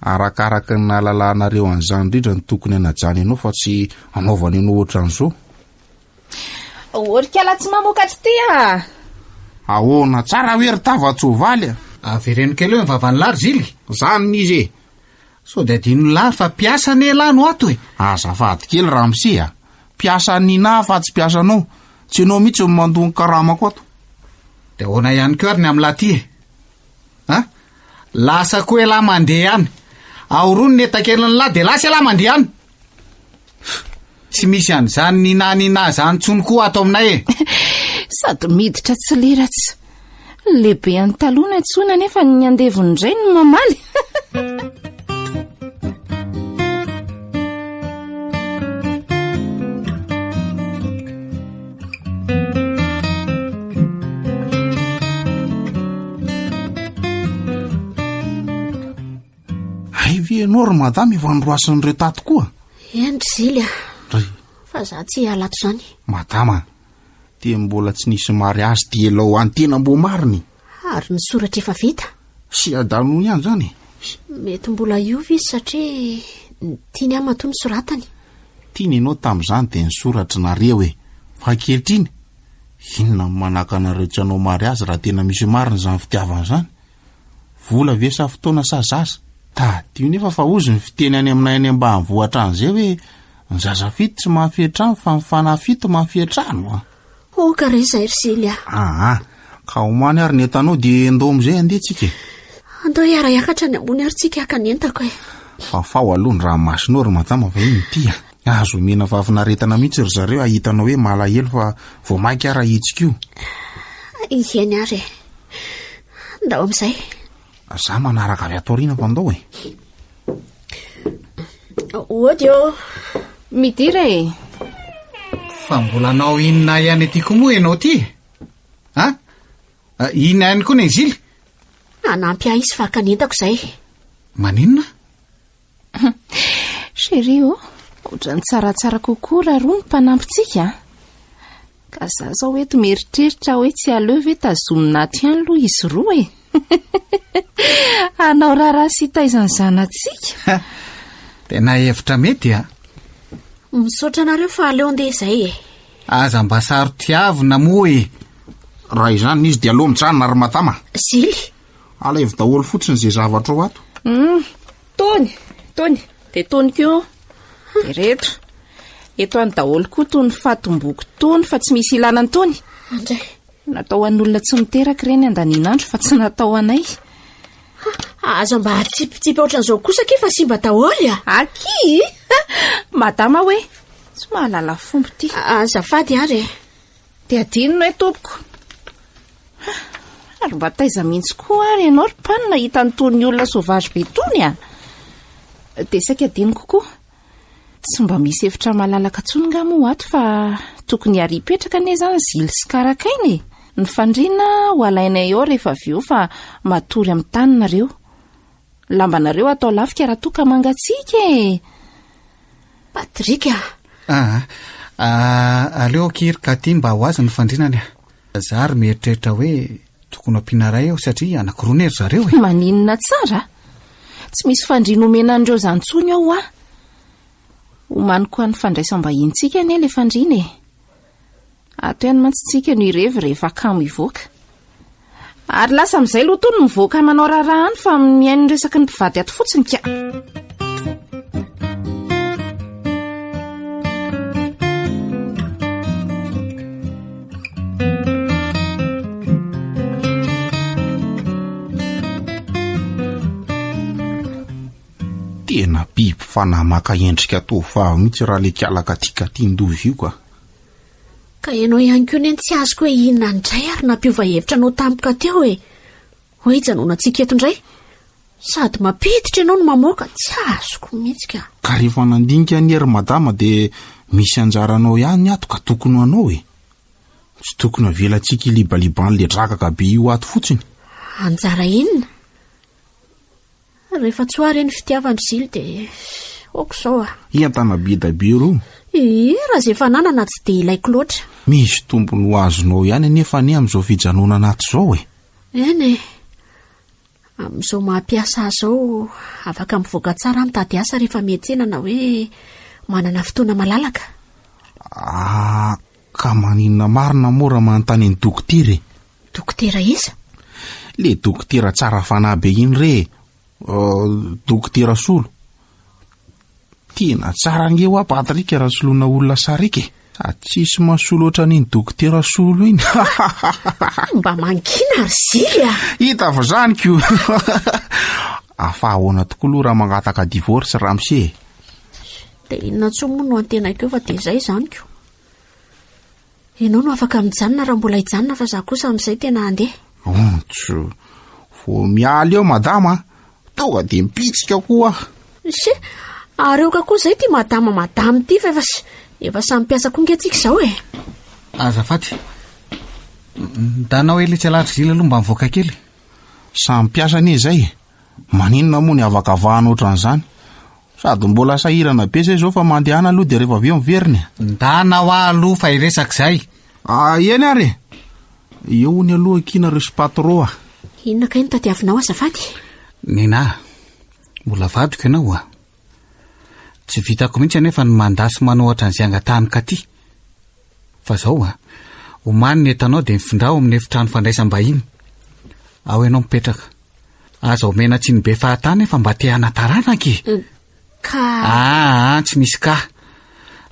arakaraka ny nahalalanareo an'izany indrindra ny tokony hanajany ianao fa tsy hanaovana ianao ohatran'izao. Orikala tsy mamokatra ty Ahoana tsara hoe ry tava-tsoavaly avereniko elo ny vavany lary Zily. Zany izy So dia dino lary fa piasa ny elano ato azafady kely ramose piasa nina fa tsy piasa anao. Tsy anao mihitsy ny mandony karamako ato. Dia hoana ihany koa ary ny amin'laty lasa koa elahy mandeha ihany. Aorony ny etakeliny lahy dia lasa elahy mandeha ihany. Tsy misy an'izany nina zany tsony koa ato aminay Sady miditra tsy leratsy. Lehibe any talona tsona nefa ny andevony indray no mamaly. Ianao ry madama efa noroasan'ireo tato koa? Endry Zily fa za tsy halato zany. Madama, dia mbola tsy nisy mariazy dia lao antena mbo mariny. Ary ny soratra efa vita. Sy adano ihany zany. Mety mbola iova izy satria tiany amatoa ny soratany. Tiany ianao tamin'izany dia ny soratra nareo fa ankehitriny inona manaka anareo tsy hanao mariazy raha tena misy marina izany fitiavana izany. Vola ve sa fotoana sa zaza? Io nefa fa ozy ny fiteny any aminay any mba mivoatra an'izay hoe ny zaza fito tsy mahafietrano fa ny fanahy fito mahafietrano ka reza ry Zily ka omany ary ny entanao dia andao amin'izay andeha tsika andao hiara-iakatra ny ambony ary tsika haka ny entako fa fao aloha ny raha masinao ry madama fa iny ty azo mena fafinaretana mihitsy ry zareo ahitanao hoe malahelo fa vao mainka ara hitsika io iany ary ndao amin'izay za manaraka avy atoriana fa ndao odio midira fa mbola nao inona ihany atyko moa ianao ty inona ihany koa ny Zily? Anampy izy fa kanentako izay. Maninona? Chérie ohatrany tsaratsara kokoa raha roa ny mpanampitsika ka za zao hoe meritreritra hoe tsy aleo ve tazomina aty any aloha izy roa anao raha sy taizany zanatsika tena hevitra mety misaotra anareo fa aleo andeha izay e. Aza mba sarotiavina moa e. Raha izany izy dia aloha mijanona ary matama. Zily. Alaivo daholo fotsiny izay zavatra ao ato. Tony de tony koa de reto. Eto any daholo koa tony fatomboky tony fa tsy misy ilana ny tony. Andray. Natao an'olona tsy miteraka ireny andaninandro fa tsy natao anay. Aza mba tsipitsipy ohatran'izao kosa fa simba daholo a. Aky madama hoe tsy mahalala fomba ty. Azafady ary e. De adinona hoe tompoko. Ary mba taiza mihitsy koa ary ianao ry panina hita nytony olona sauvage be tony a. De saika adinoko koa. Tsy mba misy efitra malalaka tsony nga moa ato fa tokony ary hipetraka ane zany zily sy karakainy. Ny fandriana ho alainay eo rehefa avy eo fa matory amin'ny taninareo. Lambanareo atao lafika raha toka mangatsiaka e. Patrika. Aleo kiry ka ty mba ho azy ny fandrinany a. Zary mieritreritra hoe tokony ampiana ray eo satria anankiroa nery zareo e. Maninona tsara? Tsy misy fandriana omena andreo zany tsony ao a. Homaniko any fandraisam-bahintsika ane le fandriana e. Ato ihany mantsitsika no irevy rehefa kamo ivoaka. Ary lasa amin'izay loha tony mivoaka manao raharaha any fa mihaino resaky ny mpivady ato fotsiny ka. Tena biby fanahy maka endrika tovavy mihitsy raha le kialaka tika tian-dovy io ka. Ka ianao ihany koa ny tsy azoko hoe inona indray ary nampiova hevitra anao tampoka teo e. Hoe hijanona antsika eto indray. Sady mapiditra ianao no mamoaka, tsy azoko mihitsy ka. Ka rehefa nandinika ny ery madama de misy anjaranao ihany ato ka tokony anao e. Tsy tokony avelantsika ilibaliban'le drakaka be io ato fotsiny. Anjara inona? Rehefa tsoary ny fitiavandry Zily de oko zao a. Entana be da be ro. Raha izay fananana tsy de ilaiko loatra. Misy tombony ho azonao ihany nefa ny amin'izao fijanonana ato zao e. Eny e. Amin'izao mampiasa zao afaka mivoaka tsara mitady asa rehefa miantsenana hoe manana fotoana malalaka. Ka maninona marina mora manontany ny dokotera e. Dokotera iza? Le dokotera tsara fanahy be iny re. Dokotera Solo. Tena tsara ngeo a Patrika raha soloina olona sarika e. Tsisy mahasolo oatra n'iny dokotera Solo iny. Mba mankina ary Zily a. Hita fa zany ko. Afahoana tokoa aloha raha mangataka divorce Ramsey. De inona tsoa moa no antenaiko fa de izay zany ko. Ianao no afaka mijanona raha mbola hijanona fa za kosa amin'izay tena andeha. Vao mialy eo madama. Tonga de mipitsika koa. Areo ka koa zay ty madama ty fa efa samy piasa koa ngetsika zao e. Azafady. Danao ele tsy alavitra Zily aloha mba mivoaka kely. Samy piasa ane zay. Maninona moa ny avakavahana ohatran'izany. Sady mbola sahirana be zay zao fa mandehana aloha de rehefa avy eo miveriny. Ndanao aloha fa iresaka zay. Eny ary. Eo ny aloha kina resy patroa. Inona ka iny tadiavinao azafady? Nina, mbola vadiko ianao a. Tsy vitako mihitsy anefa ny mandasy manao ohatran'izay angatahany ka ty. Fa zao a, omany ny etanao de mifindrao amin'ny efitrano fandraisam-bahiny. Ao ianao mipetraka. Aza omena tsy ny be fahatany efa mba te hanataranaki. Tsy misy ka.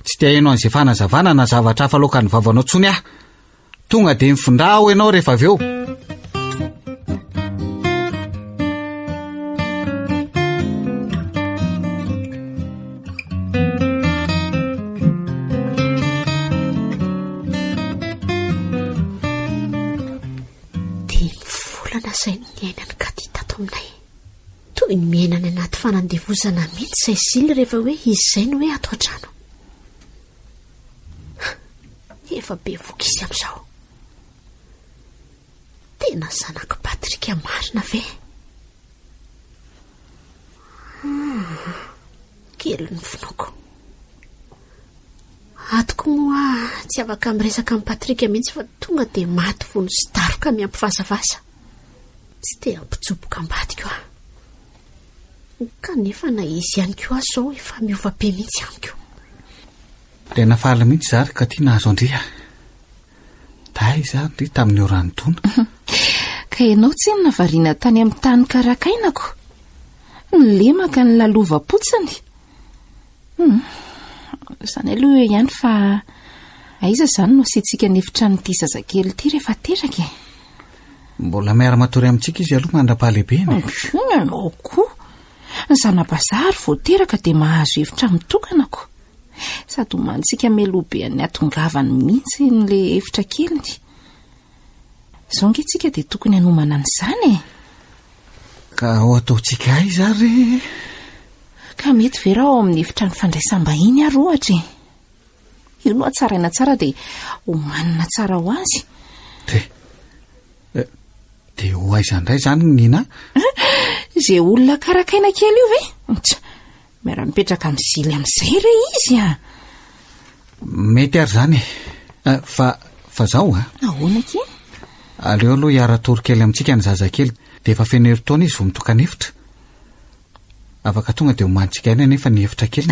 Tsy te hainao an'izay fanazavana na zavatra hafa loaka ny vavanao tsony ah. Tonga de mifindrao ianao rehefa avy eo. Zay ny iainany ka ty tato aminay. Toy ny miainany anaty fanandevozana mihitsy izay Zily rehefa hoe izy izay no hoe ato an-trano. Efa be voky izy amin'izao. Tena zanaka Patrika marina ve? Kely ny finoko. Atoko moa tsy afaka miresaka amin'ny Patrika mihitsy fa tonga de maty vono sy daroka miampivasavasa. Tsy te ampitsoboka ambadiko ah. Kanefa na izy ihany koa zao efa miova be mihitsy ihany koa. Tena fahala mihitsy zary ka tia nahazo andria. Tay zary tamin'ny oranontona. Ka ianao tsy ny navariana tany amin'ny tany karakainako. Nylemaka ny lalova-potsiny. Izany aloha ihany fa aiza izany no asiantsika ny efitrano-ty zazakely ity rehefa teraka e. Mbola miara-matory amintsika izy aloha mandra-pahalehibe ny. Anao koa. Ny zanabazary vao teraka dia mahazo efitra mitokanako. Sady homantsika melobe ny atongavany mihitsy n'ilay efitra keliny. Izao nge-tsika dia tokony hanomana an'izany e. Ka ho ataontsika ay zary. Ka mety vera ao amin'ny efitra ny fandraisam-bahiny ary ohatra. Io no tsaraina tsara dia homanina tsara ho azy. Dia ho aiza indray zany nina? Izay olona karakaina kely io ve? Miara-mipetraka amin'ny zily amin'izay re izy a. Mety ary zany e. Fa zao a. Ahoana ke? Aleo aloha hiara-toro kely amintsika ny zazakely. Dia efa feno herintaona izy vao mitoka ny efitra. Afaka tonga dia homantsika eny anefa ny efitra kely.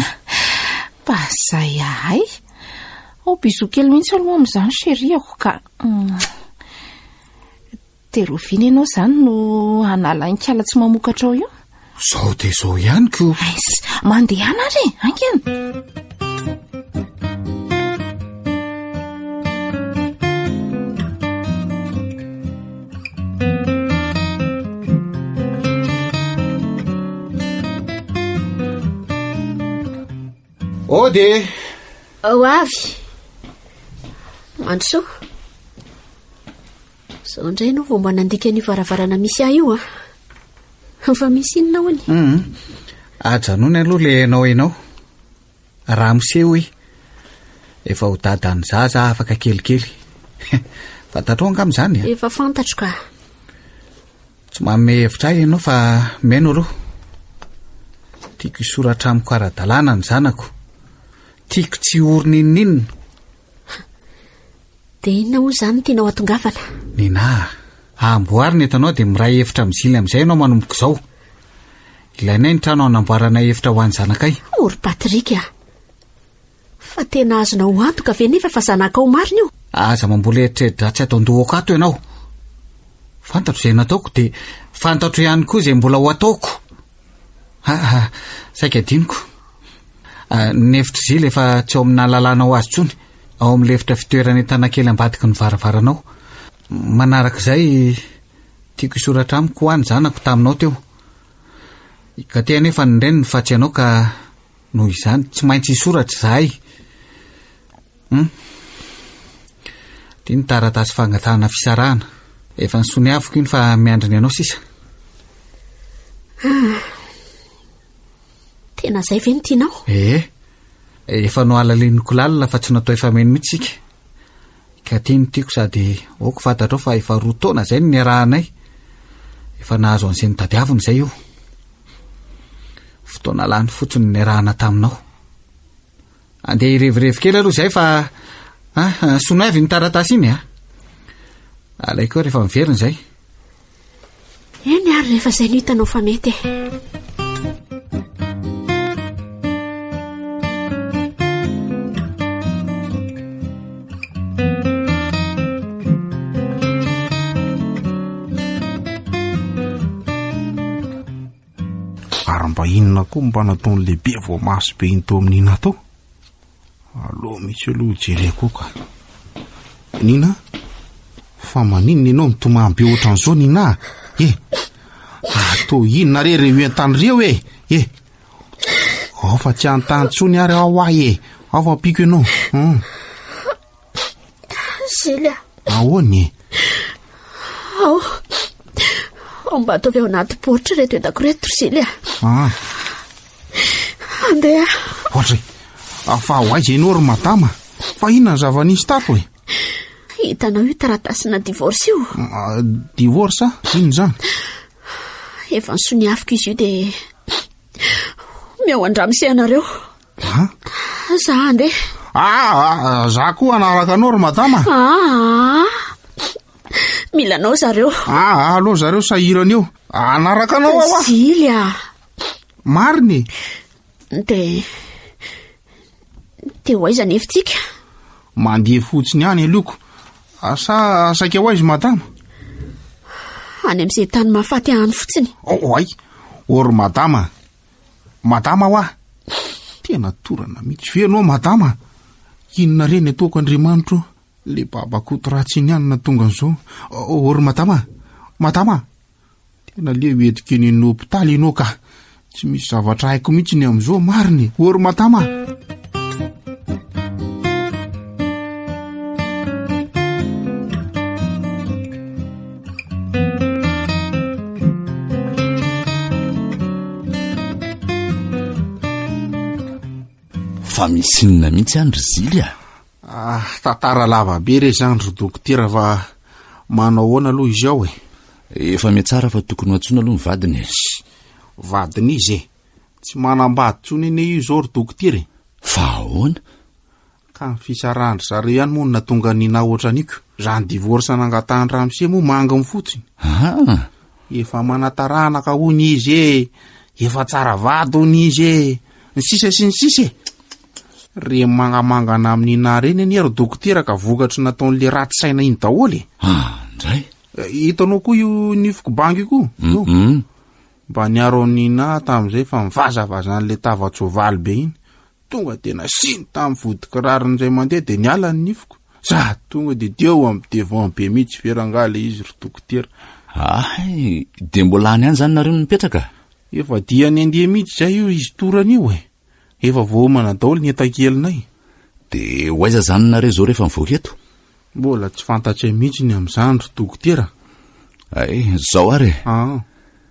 Bazay ahay. Ao biso kely mihitsy aloha amin'izany sheriako ka. Terovina ianao izany no hanala ny kala tsy mamokatra ao io? Zao dia zao ihany ko. Mandehana re, angena. Ody. Ao avy. Mandroso. Zao indray no vao mba nandika ny varavarana misy ahy io a. Fa misy inona hoany? Ajanony aloha le enao. Raha miseho i. Efa ho dadany zaza afaka kelikely. Fantatro angam'izany a? Efa fantatro ka. Tsy manome hevitra ianao fa meno aloha. Tiako hisoratra amiko ara-dalàna ny zanako. Tiako tsy orina inona. Dia inona ho izany tianao atongavana? Nina, amboarina etanao dia miray efitra mizily amin'izay ianao manomboka izao. Ilainay ny trano hanamboarana efitra ho an'ny zanakay. Ory Patrika. Fa tena azonao antoka ve nefa fa zanakao marina io? Aza mambola eritreritra tsy ataon-dohako ato ianao. Fantatro izay nataoko dia fantatro ihany koa izay mbola ho ataoko. Saika diniko. Ny efitra zily efa tsy ao amina lalàna ho azy tsony. Ao amin'ny efitra fitoerana entana kely ambadiky ny varavaranao. Manaraka izay tiako hisoratra amiko ho any zanako taminao teo. Ka tia nefa ny reniny fatsy anao ka noho izany tsy maintsy hisoratra zahay. Tia ny taratasy fangatahana fisarahana. Efa ny soniaviko iny fa miandriny anao sisa. Tena izay ve ny tianao? Efa no alaliniko lalina fa tsy natao efa meno mihitsy sika. Ka tia ny tiako sady oko fantatrao fa efa 2 taona izay ny arahanay. Efa nahazo an'izay ny tadiaviny izay io. Fotoana lany fotsiny ny arahana taminao. Andeha hirevirevy kely aloha izay fa sonoavy ny taratasy iny a. Alay koa rehefa miverina izay. Eny ary rehefa izay no hitanao fa mety. Mba inona koa mba nataony lehibe vao maso be iny tao amin'ina tao. Aloha misy aloha jereko ka. Nina, fa maninona ianao mitomany be ohatran'izao Nina? Atao inona re ireo entany reo e? Ao fa tsy antany tsony ary ao ahy ao fa piko ianao. Zilya. Ahoany? Mba ataovy ao anaty poritra reto edako reto Zilya. Andeha. Ohatry, fa ho aiza ianao ry madama? Fa inona ny zava-nisy tato e? Hitanao io taratasina divorce io. Divorce? Ino zany? Efa ny soniafiko izy io dia miao andramose anareo. Za andeha. Za koa anaraka anao ry madama. Milanao zareo. Aloha zareo sahirana eo. Anaraka anao ao a. Zilya. Mariny. teo aiza nefitsika? Mandeha fotsiny any aleoko. Saika ho aiza madama? Any amin'izay tany mahafaty ahany fotsiny. Ay, ory madama. Madama ho ah. Tena torana mihitsy feno madama. Inona reny ataoko Andriamanitro? Le babakoto ratsy iny any na tonga an'izao. Ory madama. Madama. Tena le hoentiko eny hopitaly ianao ka. Tsy misy zavatra haiko mihitsy ny amin'izao mariny. Ory madama. Fa misy inona mihitsy andry Zily a? Tantara lava be re zandro dokotera fa manao ahoana aloha izy ao e. Efa miatsara fa tokony ho antsoina aloha ny vadiny. Vadiny izy e. Tsy manambady tsony ene io zao ry dokotera e. Fa ahoana? Ka ny fisarandry zareo ihany moa na tonga nina oatra aniko. Zany divorsa nangatahany Ramose moa manga mifotsiny. Efa manatarana ka hoy izy e. Efa tsara vady hoy izy e. Ny sisa sy ny sisa e. Re mangamangana amin'ina reny ny ry dokotera ka vokatry nataon'le raty saina iny daholy. Ndray. Hitanao koa io nifiko bangy koa. Mba niaro nina tamin'izay fa mivazavazan'le tavatsovaly be iny. Tonga tena siny tamin'ny vodikirariny izay mandeha de niala ny nifiko. Za tonga de deo amin'ny devant be mihitsy verangale izy ry dokotera. De mbola any zany nareo mipetraka? Efa dia ny andeha mihitsy zay io izy toran'io e. Efa voamana daholo ny etakelinay. De hoaiza zany nareo zao rehefa mivoaka eto? Mbola tsy fantatray mihitsy ny amin'izany ry dokotera. Zao ary.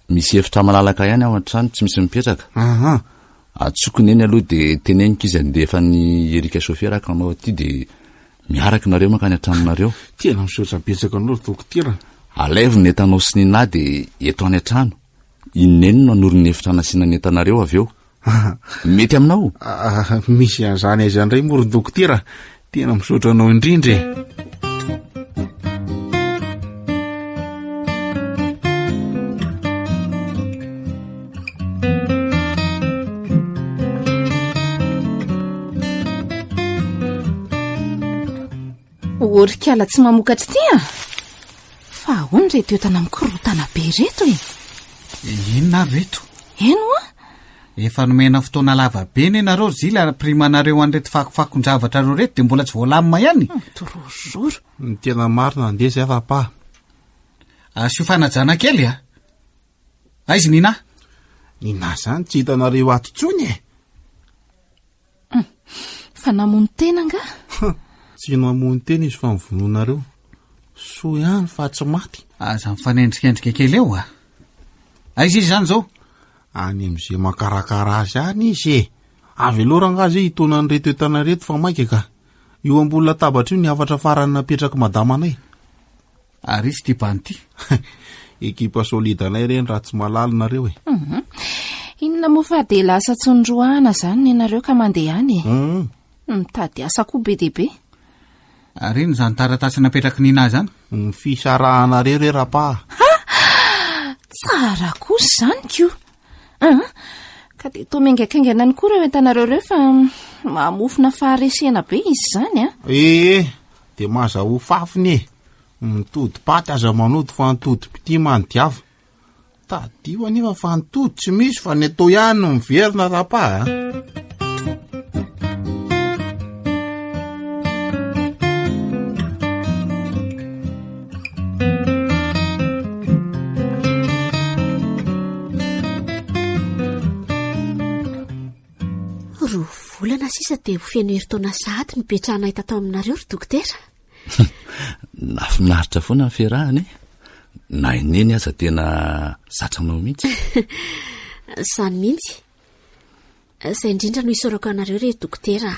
Misy efitra malalaka ihany ao an-trano tsy misy mipetraka. Atsokony eny aloha de teneniko izy andefa ny Erika Sofera ka anao aty de miaraka nareo makany an-tranonareo. Tena misaotra betsaka anao ry dokotera. Alaivo ny entanao sy nina de eto any an-trano. Ineny no anory ny efitra nasiana ny entanareo avy eo. Mety aminao? Misy an'izany aiza indray moa ry dokotera. Tena misaotra anao indrindra e. Orikala tsy mamokatra tia. Fa ahoana reto entana mikorotana be reto e? Inona reto? Eno a? Efa nomena fotoana lava be ny nareo Zily primanareo an'reto fakofakon-javatra reo reto de mbola tsy voalamina ihany. Torozoro. Ny tena marina andeha zay fa asio fanajana kely a? Aizy nina? Nina zany tsy hitanareo ato tsony e. Fa namono tena nga? Tsy namono tena izy fa mivononareo. So ihany fa tsy maty. Aza mifanendrikendrika kely eo a? Aizy izy zany zao? Any amin'izay makarakara azy any izy e. Avy aloranga azy hitona ny reto entana reto fa maika ka. Io ambony latabatra io ny afatra farany napetraka madama anay. Ary izy ty banty. Ekipa solida anay reny raha tsy malalinareo e. Inona moa fa de lasa tsy nroana zany ianareo ka mandeha any e. Mitady asa koa be dehibe. Ary ino zany taratasy napetraka nina zany? Ny fisarahanareo re rapa. Tsara kosa zany kio. Ka de to mengaikaingana ny koa reo entanareo reo fa mamofona faharesena be izy zany a. De maza ho fafiny e. Mitody paty aza manody fa nitody piti mandiava. Tadio anefa fa nitody tsy misy fa ny atao ihany no miverina rapa. Volana sisa de ho feno heritaona sahady mipetrahana hita tao aminareo ry dokotera. Nafinaritra foana ny fiarahany. Na ineny aza tena satranao mihitsy. Sany mihitsy. Zay indrindra no isorako anareo re dokotera.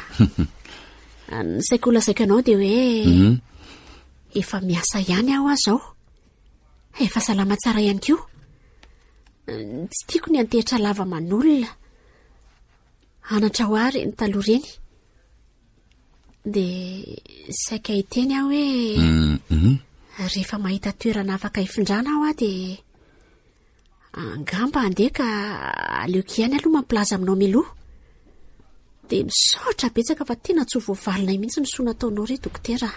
Saiko lazaiko anao de hoe efa miasa ihany aho azao. Efa salama tsara ihany koa. Tsy tiako ny antehitra lava manolona. Anatra ho ary ny taloha reny. De saika hiteny aho hoe rehefa mahita toerana afaka hifindrana aho de angamba andeha ka aleoko ihany aloha mampilaza aminao miloha. dia misaotra betsaka fa tena tsy ho voavalinay mihitsy ny soa nataonao re dokotera.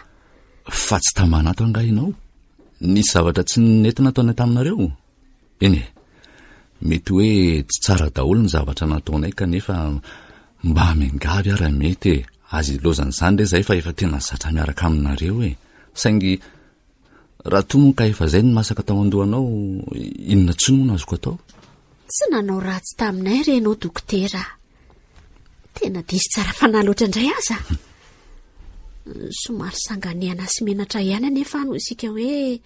Fa tsy tamanato angahinao. Nisy zavatra tsy nentina ataonay taminareo. Eny e, mety hoe tsy tsara daholo ny zavatra nataonay kanefa mba miangavy ara mety e. Azy ilozan'izany re zay fa efa tena zatra miaraka aminareo e. Saingy raha toa moa ka efa zay ny masaka tao andohanao, inona tsony moa no azoko atao? Tsy nanao ratsy taminay re ianao dokotera. Tena diso tsara fanahy loatra indray aza. Somary sanganiana sy menatra ihany anefa no isika hoe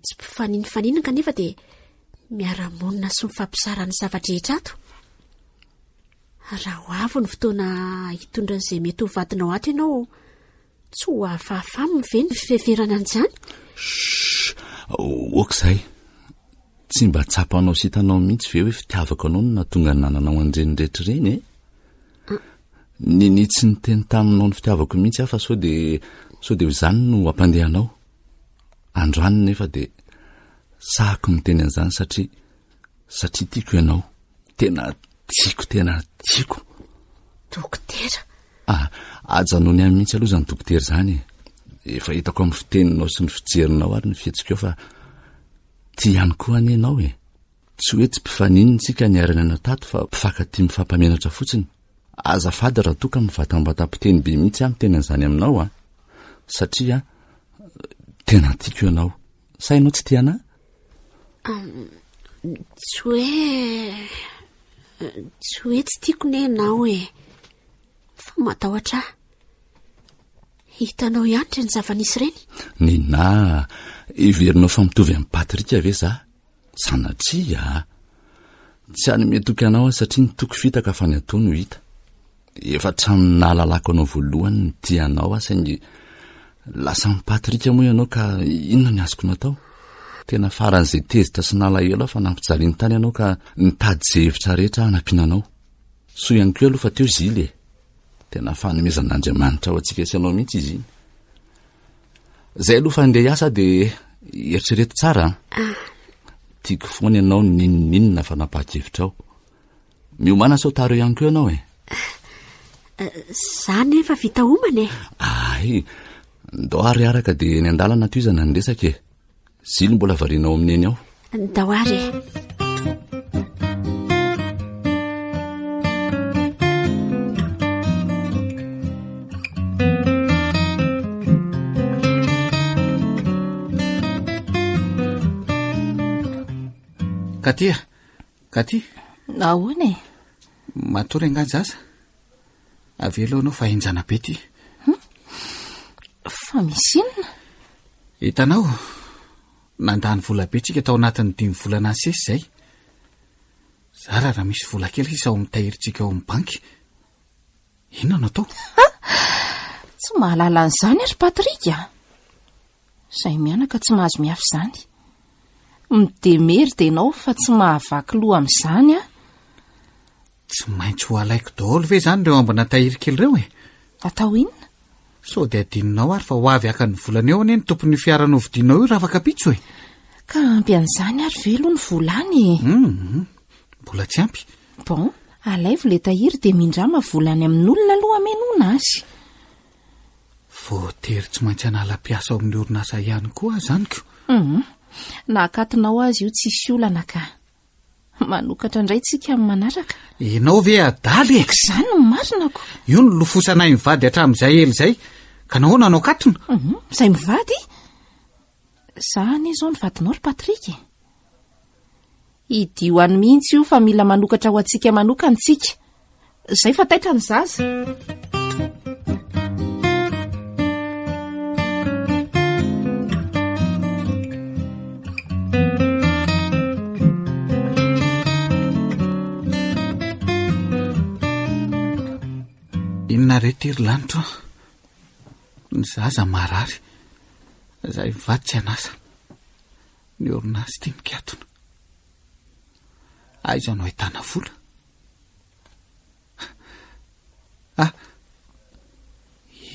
tsy mpifaninifanina kanefa dia miara-monina sy mifampisara ny zavatra ato. Raha ho avy ny fotoana hitondra izay mety ho vadinao ato ianao, tsy ho hafahafa ve ny fifeferana an'izany? Okizay, tsy mba tsapanao sy hitanao mihitsy ve hoe fitiavako anao no nahatonga ny nananao an'ireny rehetra ireny e? Ninitsy ny teny taminao ny fitiavako mihitsy fa sao dia izany no ampandehanao. Androany nefa dia sahako miteny an'izany satria tiako ianao. Tena tiako. Dokotera. Ajanony amin'ny mihitsy aloha izany dokotera izany. Efa hitako amin'ny fiteninao sy ny fijerinao ary ny fihetsika fa tia ihany koa any ianao e. Tsy hoe tsy mpifaninana tsika niarana tato fa mpifankatia mifampamenatra fotsiny. Azafady raha toa ka mivatam-batam-piteny be mihitsy amin'ny teny an'izany aminao satria tena tiako ianao. Sainao tsy tiana? Tsy hoe tsy tiako ne ianao e. Fa matahotra. Hitanao ihany ireny zava-nisy ireny? Nina, iverinao fa mitovy amin'ny Patrika ve za? Sanatria. Tsy any metoky anao satria nitoko fitaka fa ny atao no hita. Efa tramin'ny nahalalako anao voalohany ny tianao saingy lasa amin'ny Patrika moa ianao ka inona ny azoko natao? Tena faran'izay tezitra sy nalahelo fa nampijaliany tany ianao ka nitady izay hevitra rehetra hanampianao. Soa ihany koa aloha fa teo zily e. Tena fanomezan'Andriamanitra ao antsika sy anao mihitsy izy iny. Zay aloha fa andeha hiasa dia eritrereto tsara. Tiako foana ianao ninona fa napahakevitra ao. Miomana sao taro ihany koa ianao e. Zany efa vita homana e. Ndao ary araka dia ny andalana toizana ny resaka e. Zily mbola varianao amin'ny eny ao. Ndao ary e. Katy. Ahoana e? Matory angajaza. Avelo anao fa enjana be ty. Fa misy inona? Hitanao, nandany vola betsika tao anatin'ny 5 volana sesy zay. Zara raha misy vola kely sisa ao mitahirintsika ao amin'ny banky. Inona no atao? Tsy mahalala an'izany ary Patrika. Zay mianaka tsy mahazo miafy izany. Midemery dia ianao fa tsy mahavaky loha amin'izany Tsy maintsy ho alaiko daholo ve zany ireo ambana tahiry kely ireo e? Atao inona? Sao dia adinonao ary fa ho avy aka ny volana eo anie ny tompon'ny fiarano vidinao io raha afaka pitso e. Ka ampy an'izany ary velo ny volany. Mbola tsy ampy. Bon, alaivo le tahiry dia mindrama volany amin'olona aloha amenona azy. Voatery tsy maintsy hanala-piasa ao amin'ny orinasa ihany koa zaniko. Nakatinao azy io tsisy olana ka. Manokatra indray tsika amin'ny manaraka. Ianao ve adaly e? Izany no marinako. Io no lofosanay mivady hatramin'izay ely zay. Ka nahoana anao katona? Izay mivady? Zaho anie izao ny vadinao ry Patrika. Idio any mihitsy io fa mila manokatra ho antsika manokana tsika. Izay fa taitra ny zaza. Inona rehetery lanitra ny zaza marary. Izay mivady tsy anasa. Ny orinasa tia mikatona. Aiza no ahitana vola?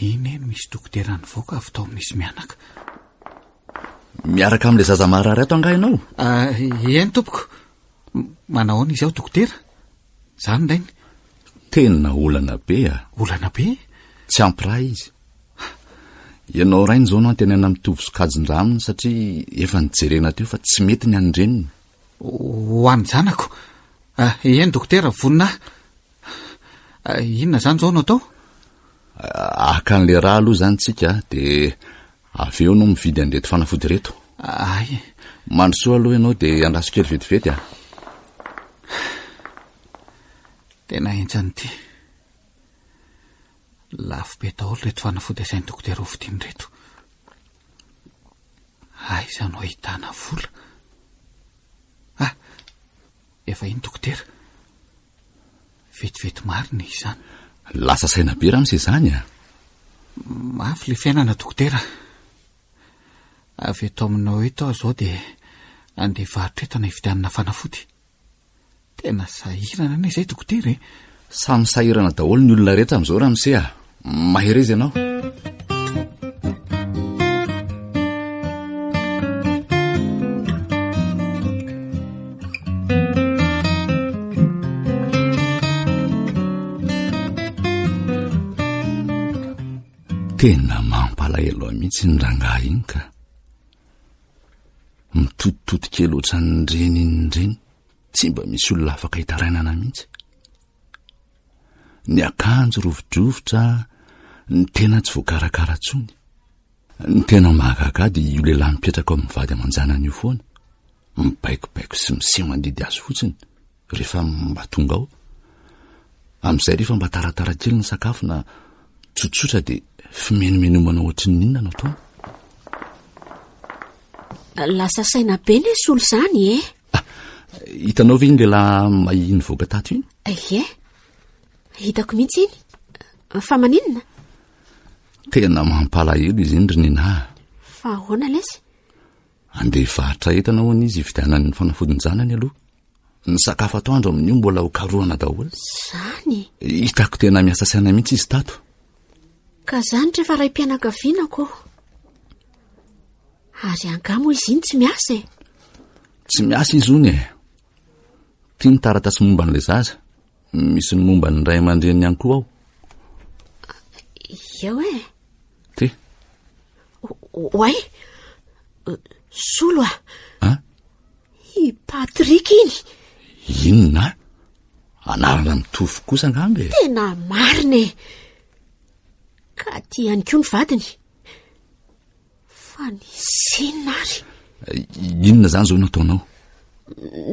Iny no misy dokotera nivoaka avy tao amin'izy mianaka. Miaraka amin'ilay zaza marary ato angahinao? Eny tompoko. Manao izy ao dokotera? Zany ndainy. Tena olana be a. Olana be? Tsy ampiraha izy. Ianao rainy zao no antenana mitovy sokajin-draha aminy satria efa nijerena teo fa tsy mety ny anydreniny. Ho any zanako. Eny dokotera, vonina. Inona zany zao no atao? Aka an'le raha aloha zany tsika de avy eo no mividy an'reto fanafody reto. Ay. Mandrosoa aloha ianao de andraso kely vetivety a. Tena enjany ty. Lafo be daholo reto fanafody asain'ny dokotera ho vidiny reto. Aiza no ahitana vola? Efa iny dokotera. Vetivety marina izany. Lasa saina be raha am'izay zany a. Mafy le fiainana dokotera. Avy eto aminao eto zao de andeha varotra entana hividianana fanafody. Tena sahirana anie izay dokotera e. Samy sahirana daholo ny olona rehetra amin'izao raha mise a. Mahery ianao. Tena mampalahelo mihitsy ny rangahy iny ka. Mitotototi kely ohatran'ny reny. Tsy mba misy olona afaka hitarainana mihitsy. Ny akanjo rovidrovitra, ny tena tsy voakarakara tsony. Ny tena mahagagady io lehilahy mipetraka ao amin'ny vady aman-janany io foana. Mibaikobaiko sy miseho mandidy azy fotsiny rehefa mba tonga ao. Amin'izay rehefa mba taratara kely ny sakafo na tsotsotra de fimenomenomana ohatry ny inona no ataony. Lasa saina be le solo zany e. Hitanao ve iny lehilahy mahiny voaka tato iny? Ie. Hitako mihitsy iny. Fa maninona? Tena mampalahelo izy iny ry ninahy. Fa ahoana lesy? Andeha varotra entana hoana izy hividianany fanafodiny zanany aloha. Ny sakafo atoandro amin'io mbola ho karohana daholo. Zany? Hitako tena miasa saina mihitsy izy tato. Ka zany rehefa raim-pianakavianako. Ary angamo izy iny tsy miasa e. Tsy miasa izy ony e. Tia ny taratasy momba n'ilay zaza. Misy ny momba ny ray aman-dreny ihany koa ao. Eo e. Ty. Oay. Solo a. I Patrick iny. Inona? Anarana mitovy kosa angambe. Tena marina e. Ka tia ihany koa ny vadiny. Fa ny sinina ary. Inona zany zao nataonao?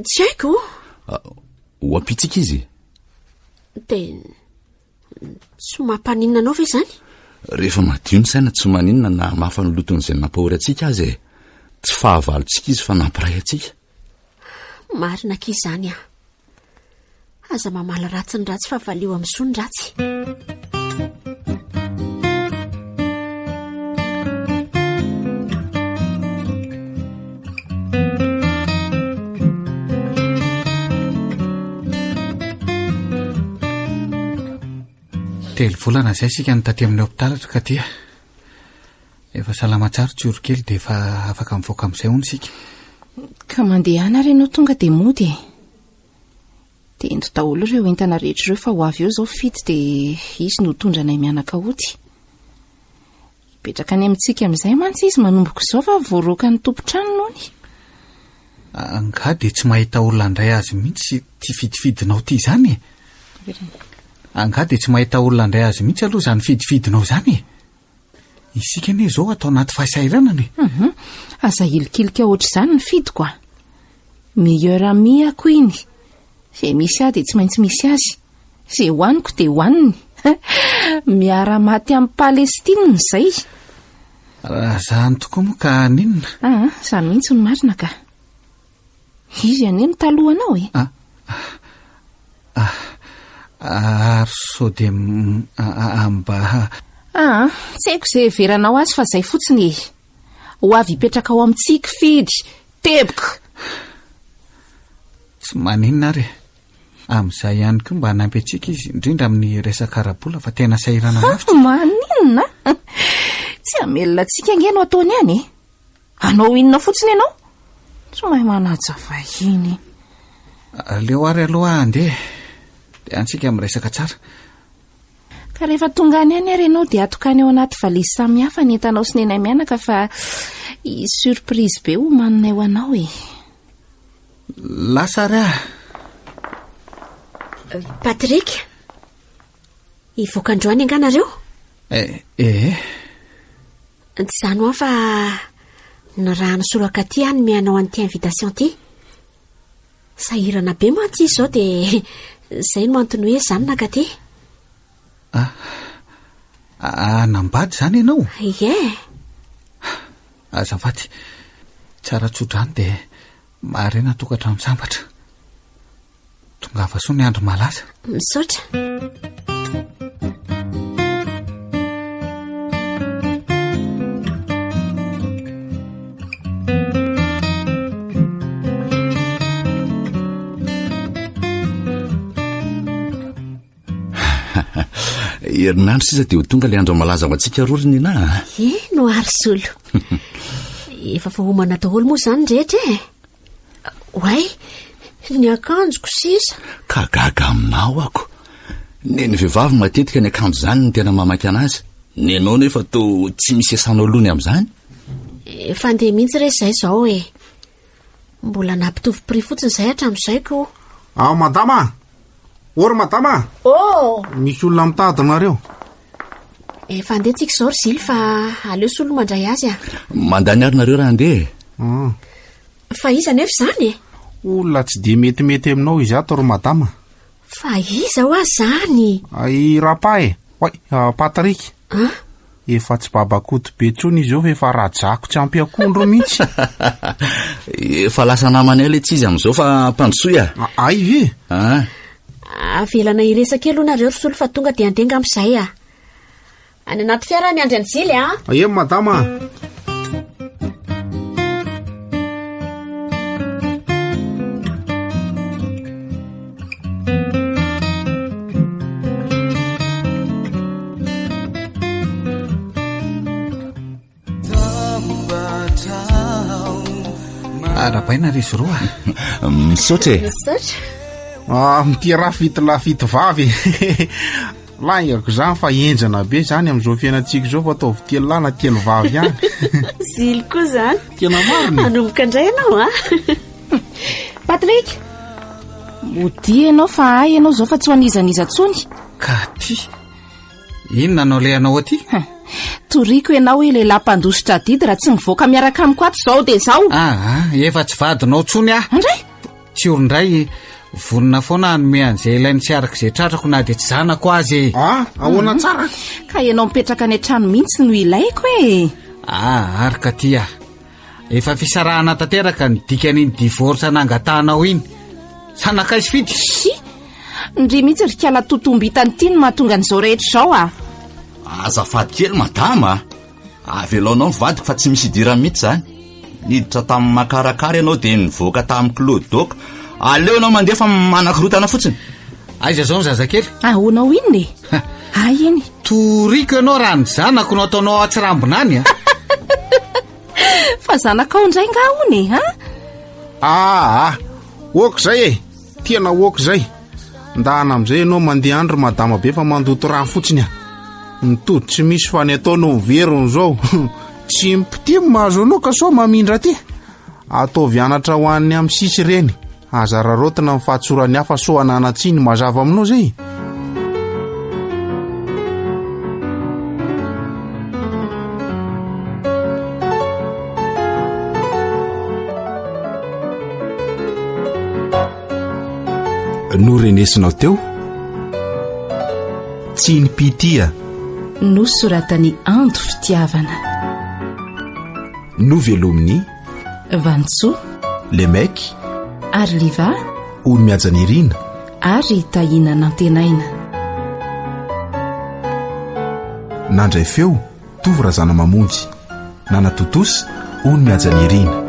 Tsy haiko. Ho apitsika izy? De tsy mampaninona anao ve zany? Rehefa madio ny saina tsy maninona na mafanoloton'izay nampahory atsika azy e. Tsy fahavalontsika izy fa nampiray atsika. Marina k'izy zany a. Aza mamala ratsy ny ratsy fa valio amin'ny soa ny ratsy. Telo volana zay sika ny taty amin'ny hopitalatra ka dia efa salama tsara tsiorokely de efa afaka mivoaka amin'izay hono sika. Ka mandehana renao tonga de mody e. De endry daholo ireo entana rehetra ireo fa ho avy eo zao fity de izy no tondranay mianaka ody. Petraka any amintsika amin'izay mantsy izy manomboko izao fa voaroaka ny tompo-trano nony. Anga de tsy mahita olona andray azy mihitsy ty fidifidinao ty zany e. Anga de tsy mahita olona andray azy mihitsy aloha zany fidifidinao zany e. Isika ne zao atao anaty fahasahiranany. Aza ilikilika ohatr' izany ny fidiko a. Meilleur ami ako iny. Zay misy ahy de tsy maintsy misy azy. Zay hoaniko de hoaniny. Miara maty amin'ny Palestine zay. Zany tokoa moa ka ninona? Zany mihitsy ny marina ka. Izy aneny talohanao e. Ary so de mba... Tsy haiko izay veranao azy fa zay fotsiny e. Ho avy hipetraka ao amintsika fidy. Teboka. Tsy maninona ary. Amin'izay ihany koa mba hanampy antsika izy indrindra amin'ny resaka arabola fa tena sahirana mafy. Maninona? Tsy hamelona antsika angeno ataony any e. Anao inona fotsiny ianao? Tsy mahay manaja vahiny. Leo ary aloha andeha. antsika miresaka tsara. Ka rehefa tonga any any ary ianao dia atokany ao anaty valizy samihafa ny entanao sy nenay mianaka fa surprise be ho manonay ho anao e. Lasa raha. Patrik, ivoaka-androany anganareo? Tsy izany ho fa ny raha nisoraka ty any mianao an'ity invitation ty. Sahirana be mantsy izao dia izay no antony hoe izany naka ty. Nambady izany ianao? Ie. Azafady, tsara tsodrany dia marena tokatrano sambatra. Tonga avasoa ny andro malaza. Misaotra. Herinandro sisa dia ho tonga le andro malaza ho antsika roriny na. No ary solo. Efa fahomana daholo moa izany rehetra e. Oay, ny akanjoko sisa. Ka gaga aminao ako. Ny vehivavy matetika ny akanjo izany ny tena mamaky anazy. Ny anao nefa to tsy misy esanao lohany amin'izany. Efa andeha mihitsy re izay izao e. Mbola nampitovy prix fotsiny izay hatramin'izay ko. Madama. Ory madama. Misy olona mitadinareo. Efa andeha tsika izao ry Zily fa aleo solo mandray azy a. Mandany ary nareo raha andeha. Fa iza nefa izany e? Olona tsy dia metimety aminao izy ato ry madama. Fa iza ho azy izany? I rapa e. Patrik. Efa tsy babakoto be tsony izy eo fa efa rajako tsy ampy-akondro mihitsy. Efa lasa namana ela tsy izy amin'izao fa mpandrosoa. Ay ve? Avelana iresaka aloha nareo ry solo fa tonga dia andenga amin'izay a. Any anaty fiara ny andry any Zily a. Ie madama. Arabaina ry izy roa. Misaotra e. Misaotra. Mitia lafity vavy. Laingako izany fa enjana be izany amin'izao fiainantsika izao fa ataovy telo lahy na telo vavy ihany. Zily koa izany. Tena marina. Hanomboka indray ianao a. Patrik. Modi ianao fa ay ianao izao fa tsy ho anizaniza tsony. Ka ty, inona anao le anao aty? Toriko ianao hoe lehilahy mpandositra didy raha tsy mivoaka miaraka amiko ato izao dia izao. Efa tsy vadinao tsony ah. Andray? Tsy orindray vonona foana hanome an'izay ilainy tsy araka izay tratrako na dia tsy zanako azy. Ahoana tsara? Ka ianao mipetraka any an-trano mihitsy no ilaiko e. Arika ty ah. Efa fisarahana tanteraka ny dikany ny divorce nangatanao iny. Sanakaizy fidy. Ndry mihitsy ry kiala totombitany ity no mahatonga an'izao rehetra izao a. Azafady kely madama. Avelanao mivadiko fa tsy misy idirany mihitsy izany. Niditra tamin'ny makarakara ianao dia nivoaka tamin'ny Clodoka. Aleo anao mandeha fa manakirotana fotsiny. Aiza zao ny zazakely? Ahoanao inona e? Ay iny. Toriko ianao raha ny zanako no ataonao atsirambonany a. Fa zanakao indray nga hony Oka izay e. Tena oka izay. Ndahana amin'izay ianao mandeha andro madama be fa mandoto rano fotsiny a. Mitody tsy misy fa ny ataonao verony izao. Tsy mipitimo mahazo anao ka sao mamindra aty. Ataovy anatra ho an'ny amin'ny sisy ireny. Aza rarotina mifahatsorany hafa so ananatsiny mazava aminao zay. Norenesinao teo tsy nipitia nosoratany ando fitiavana novelomin'ny Vantsoa Lemeky ary Liva ony miajanirina ary tahina nantenaina nandray feo tovy razana mamonjy nanatotosy ony miajanirina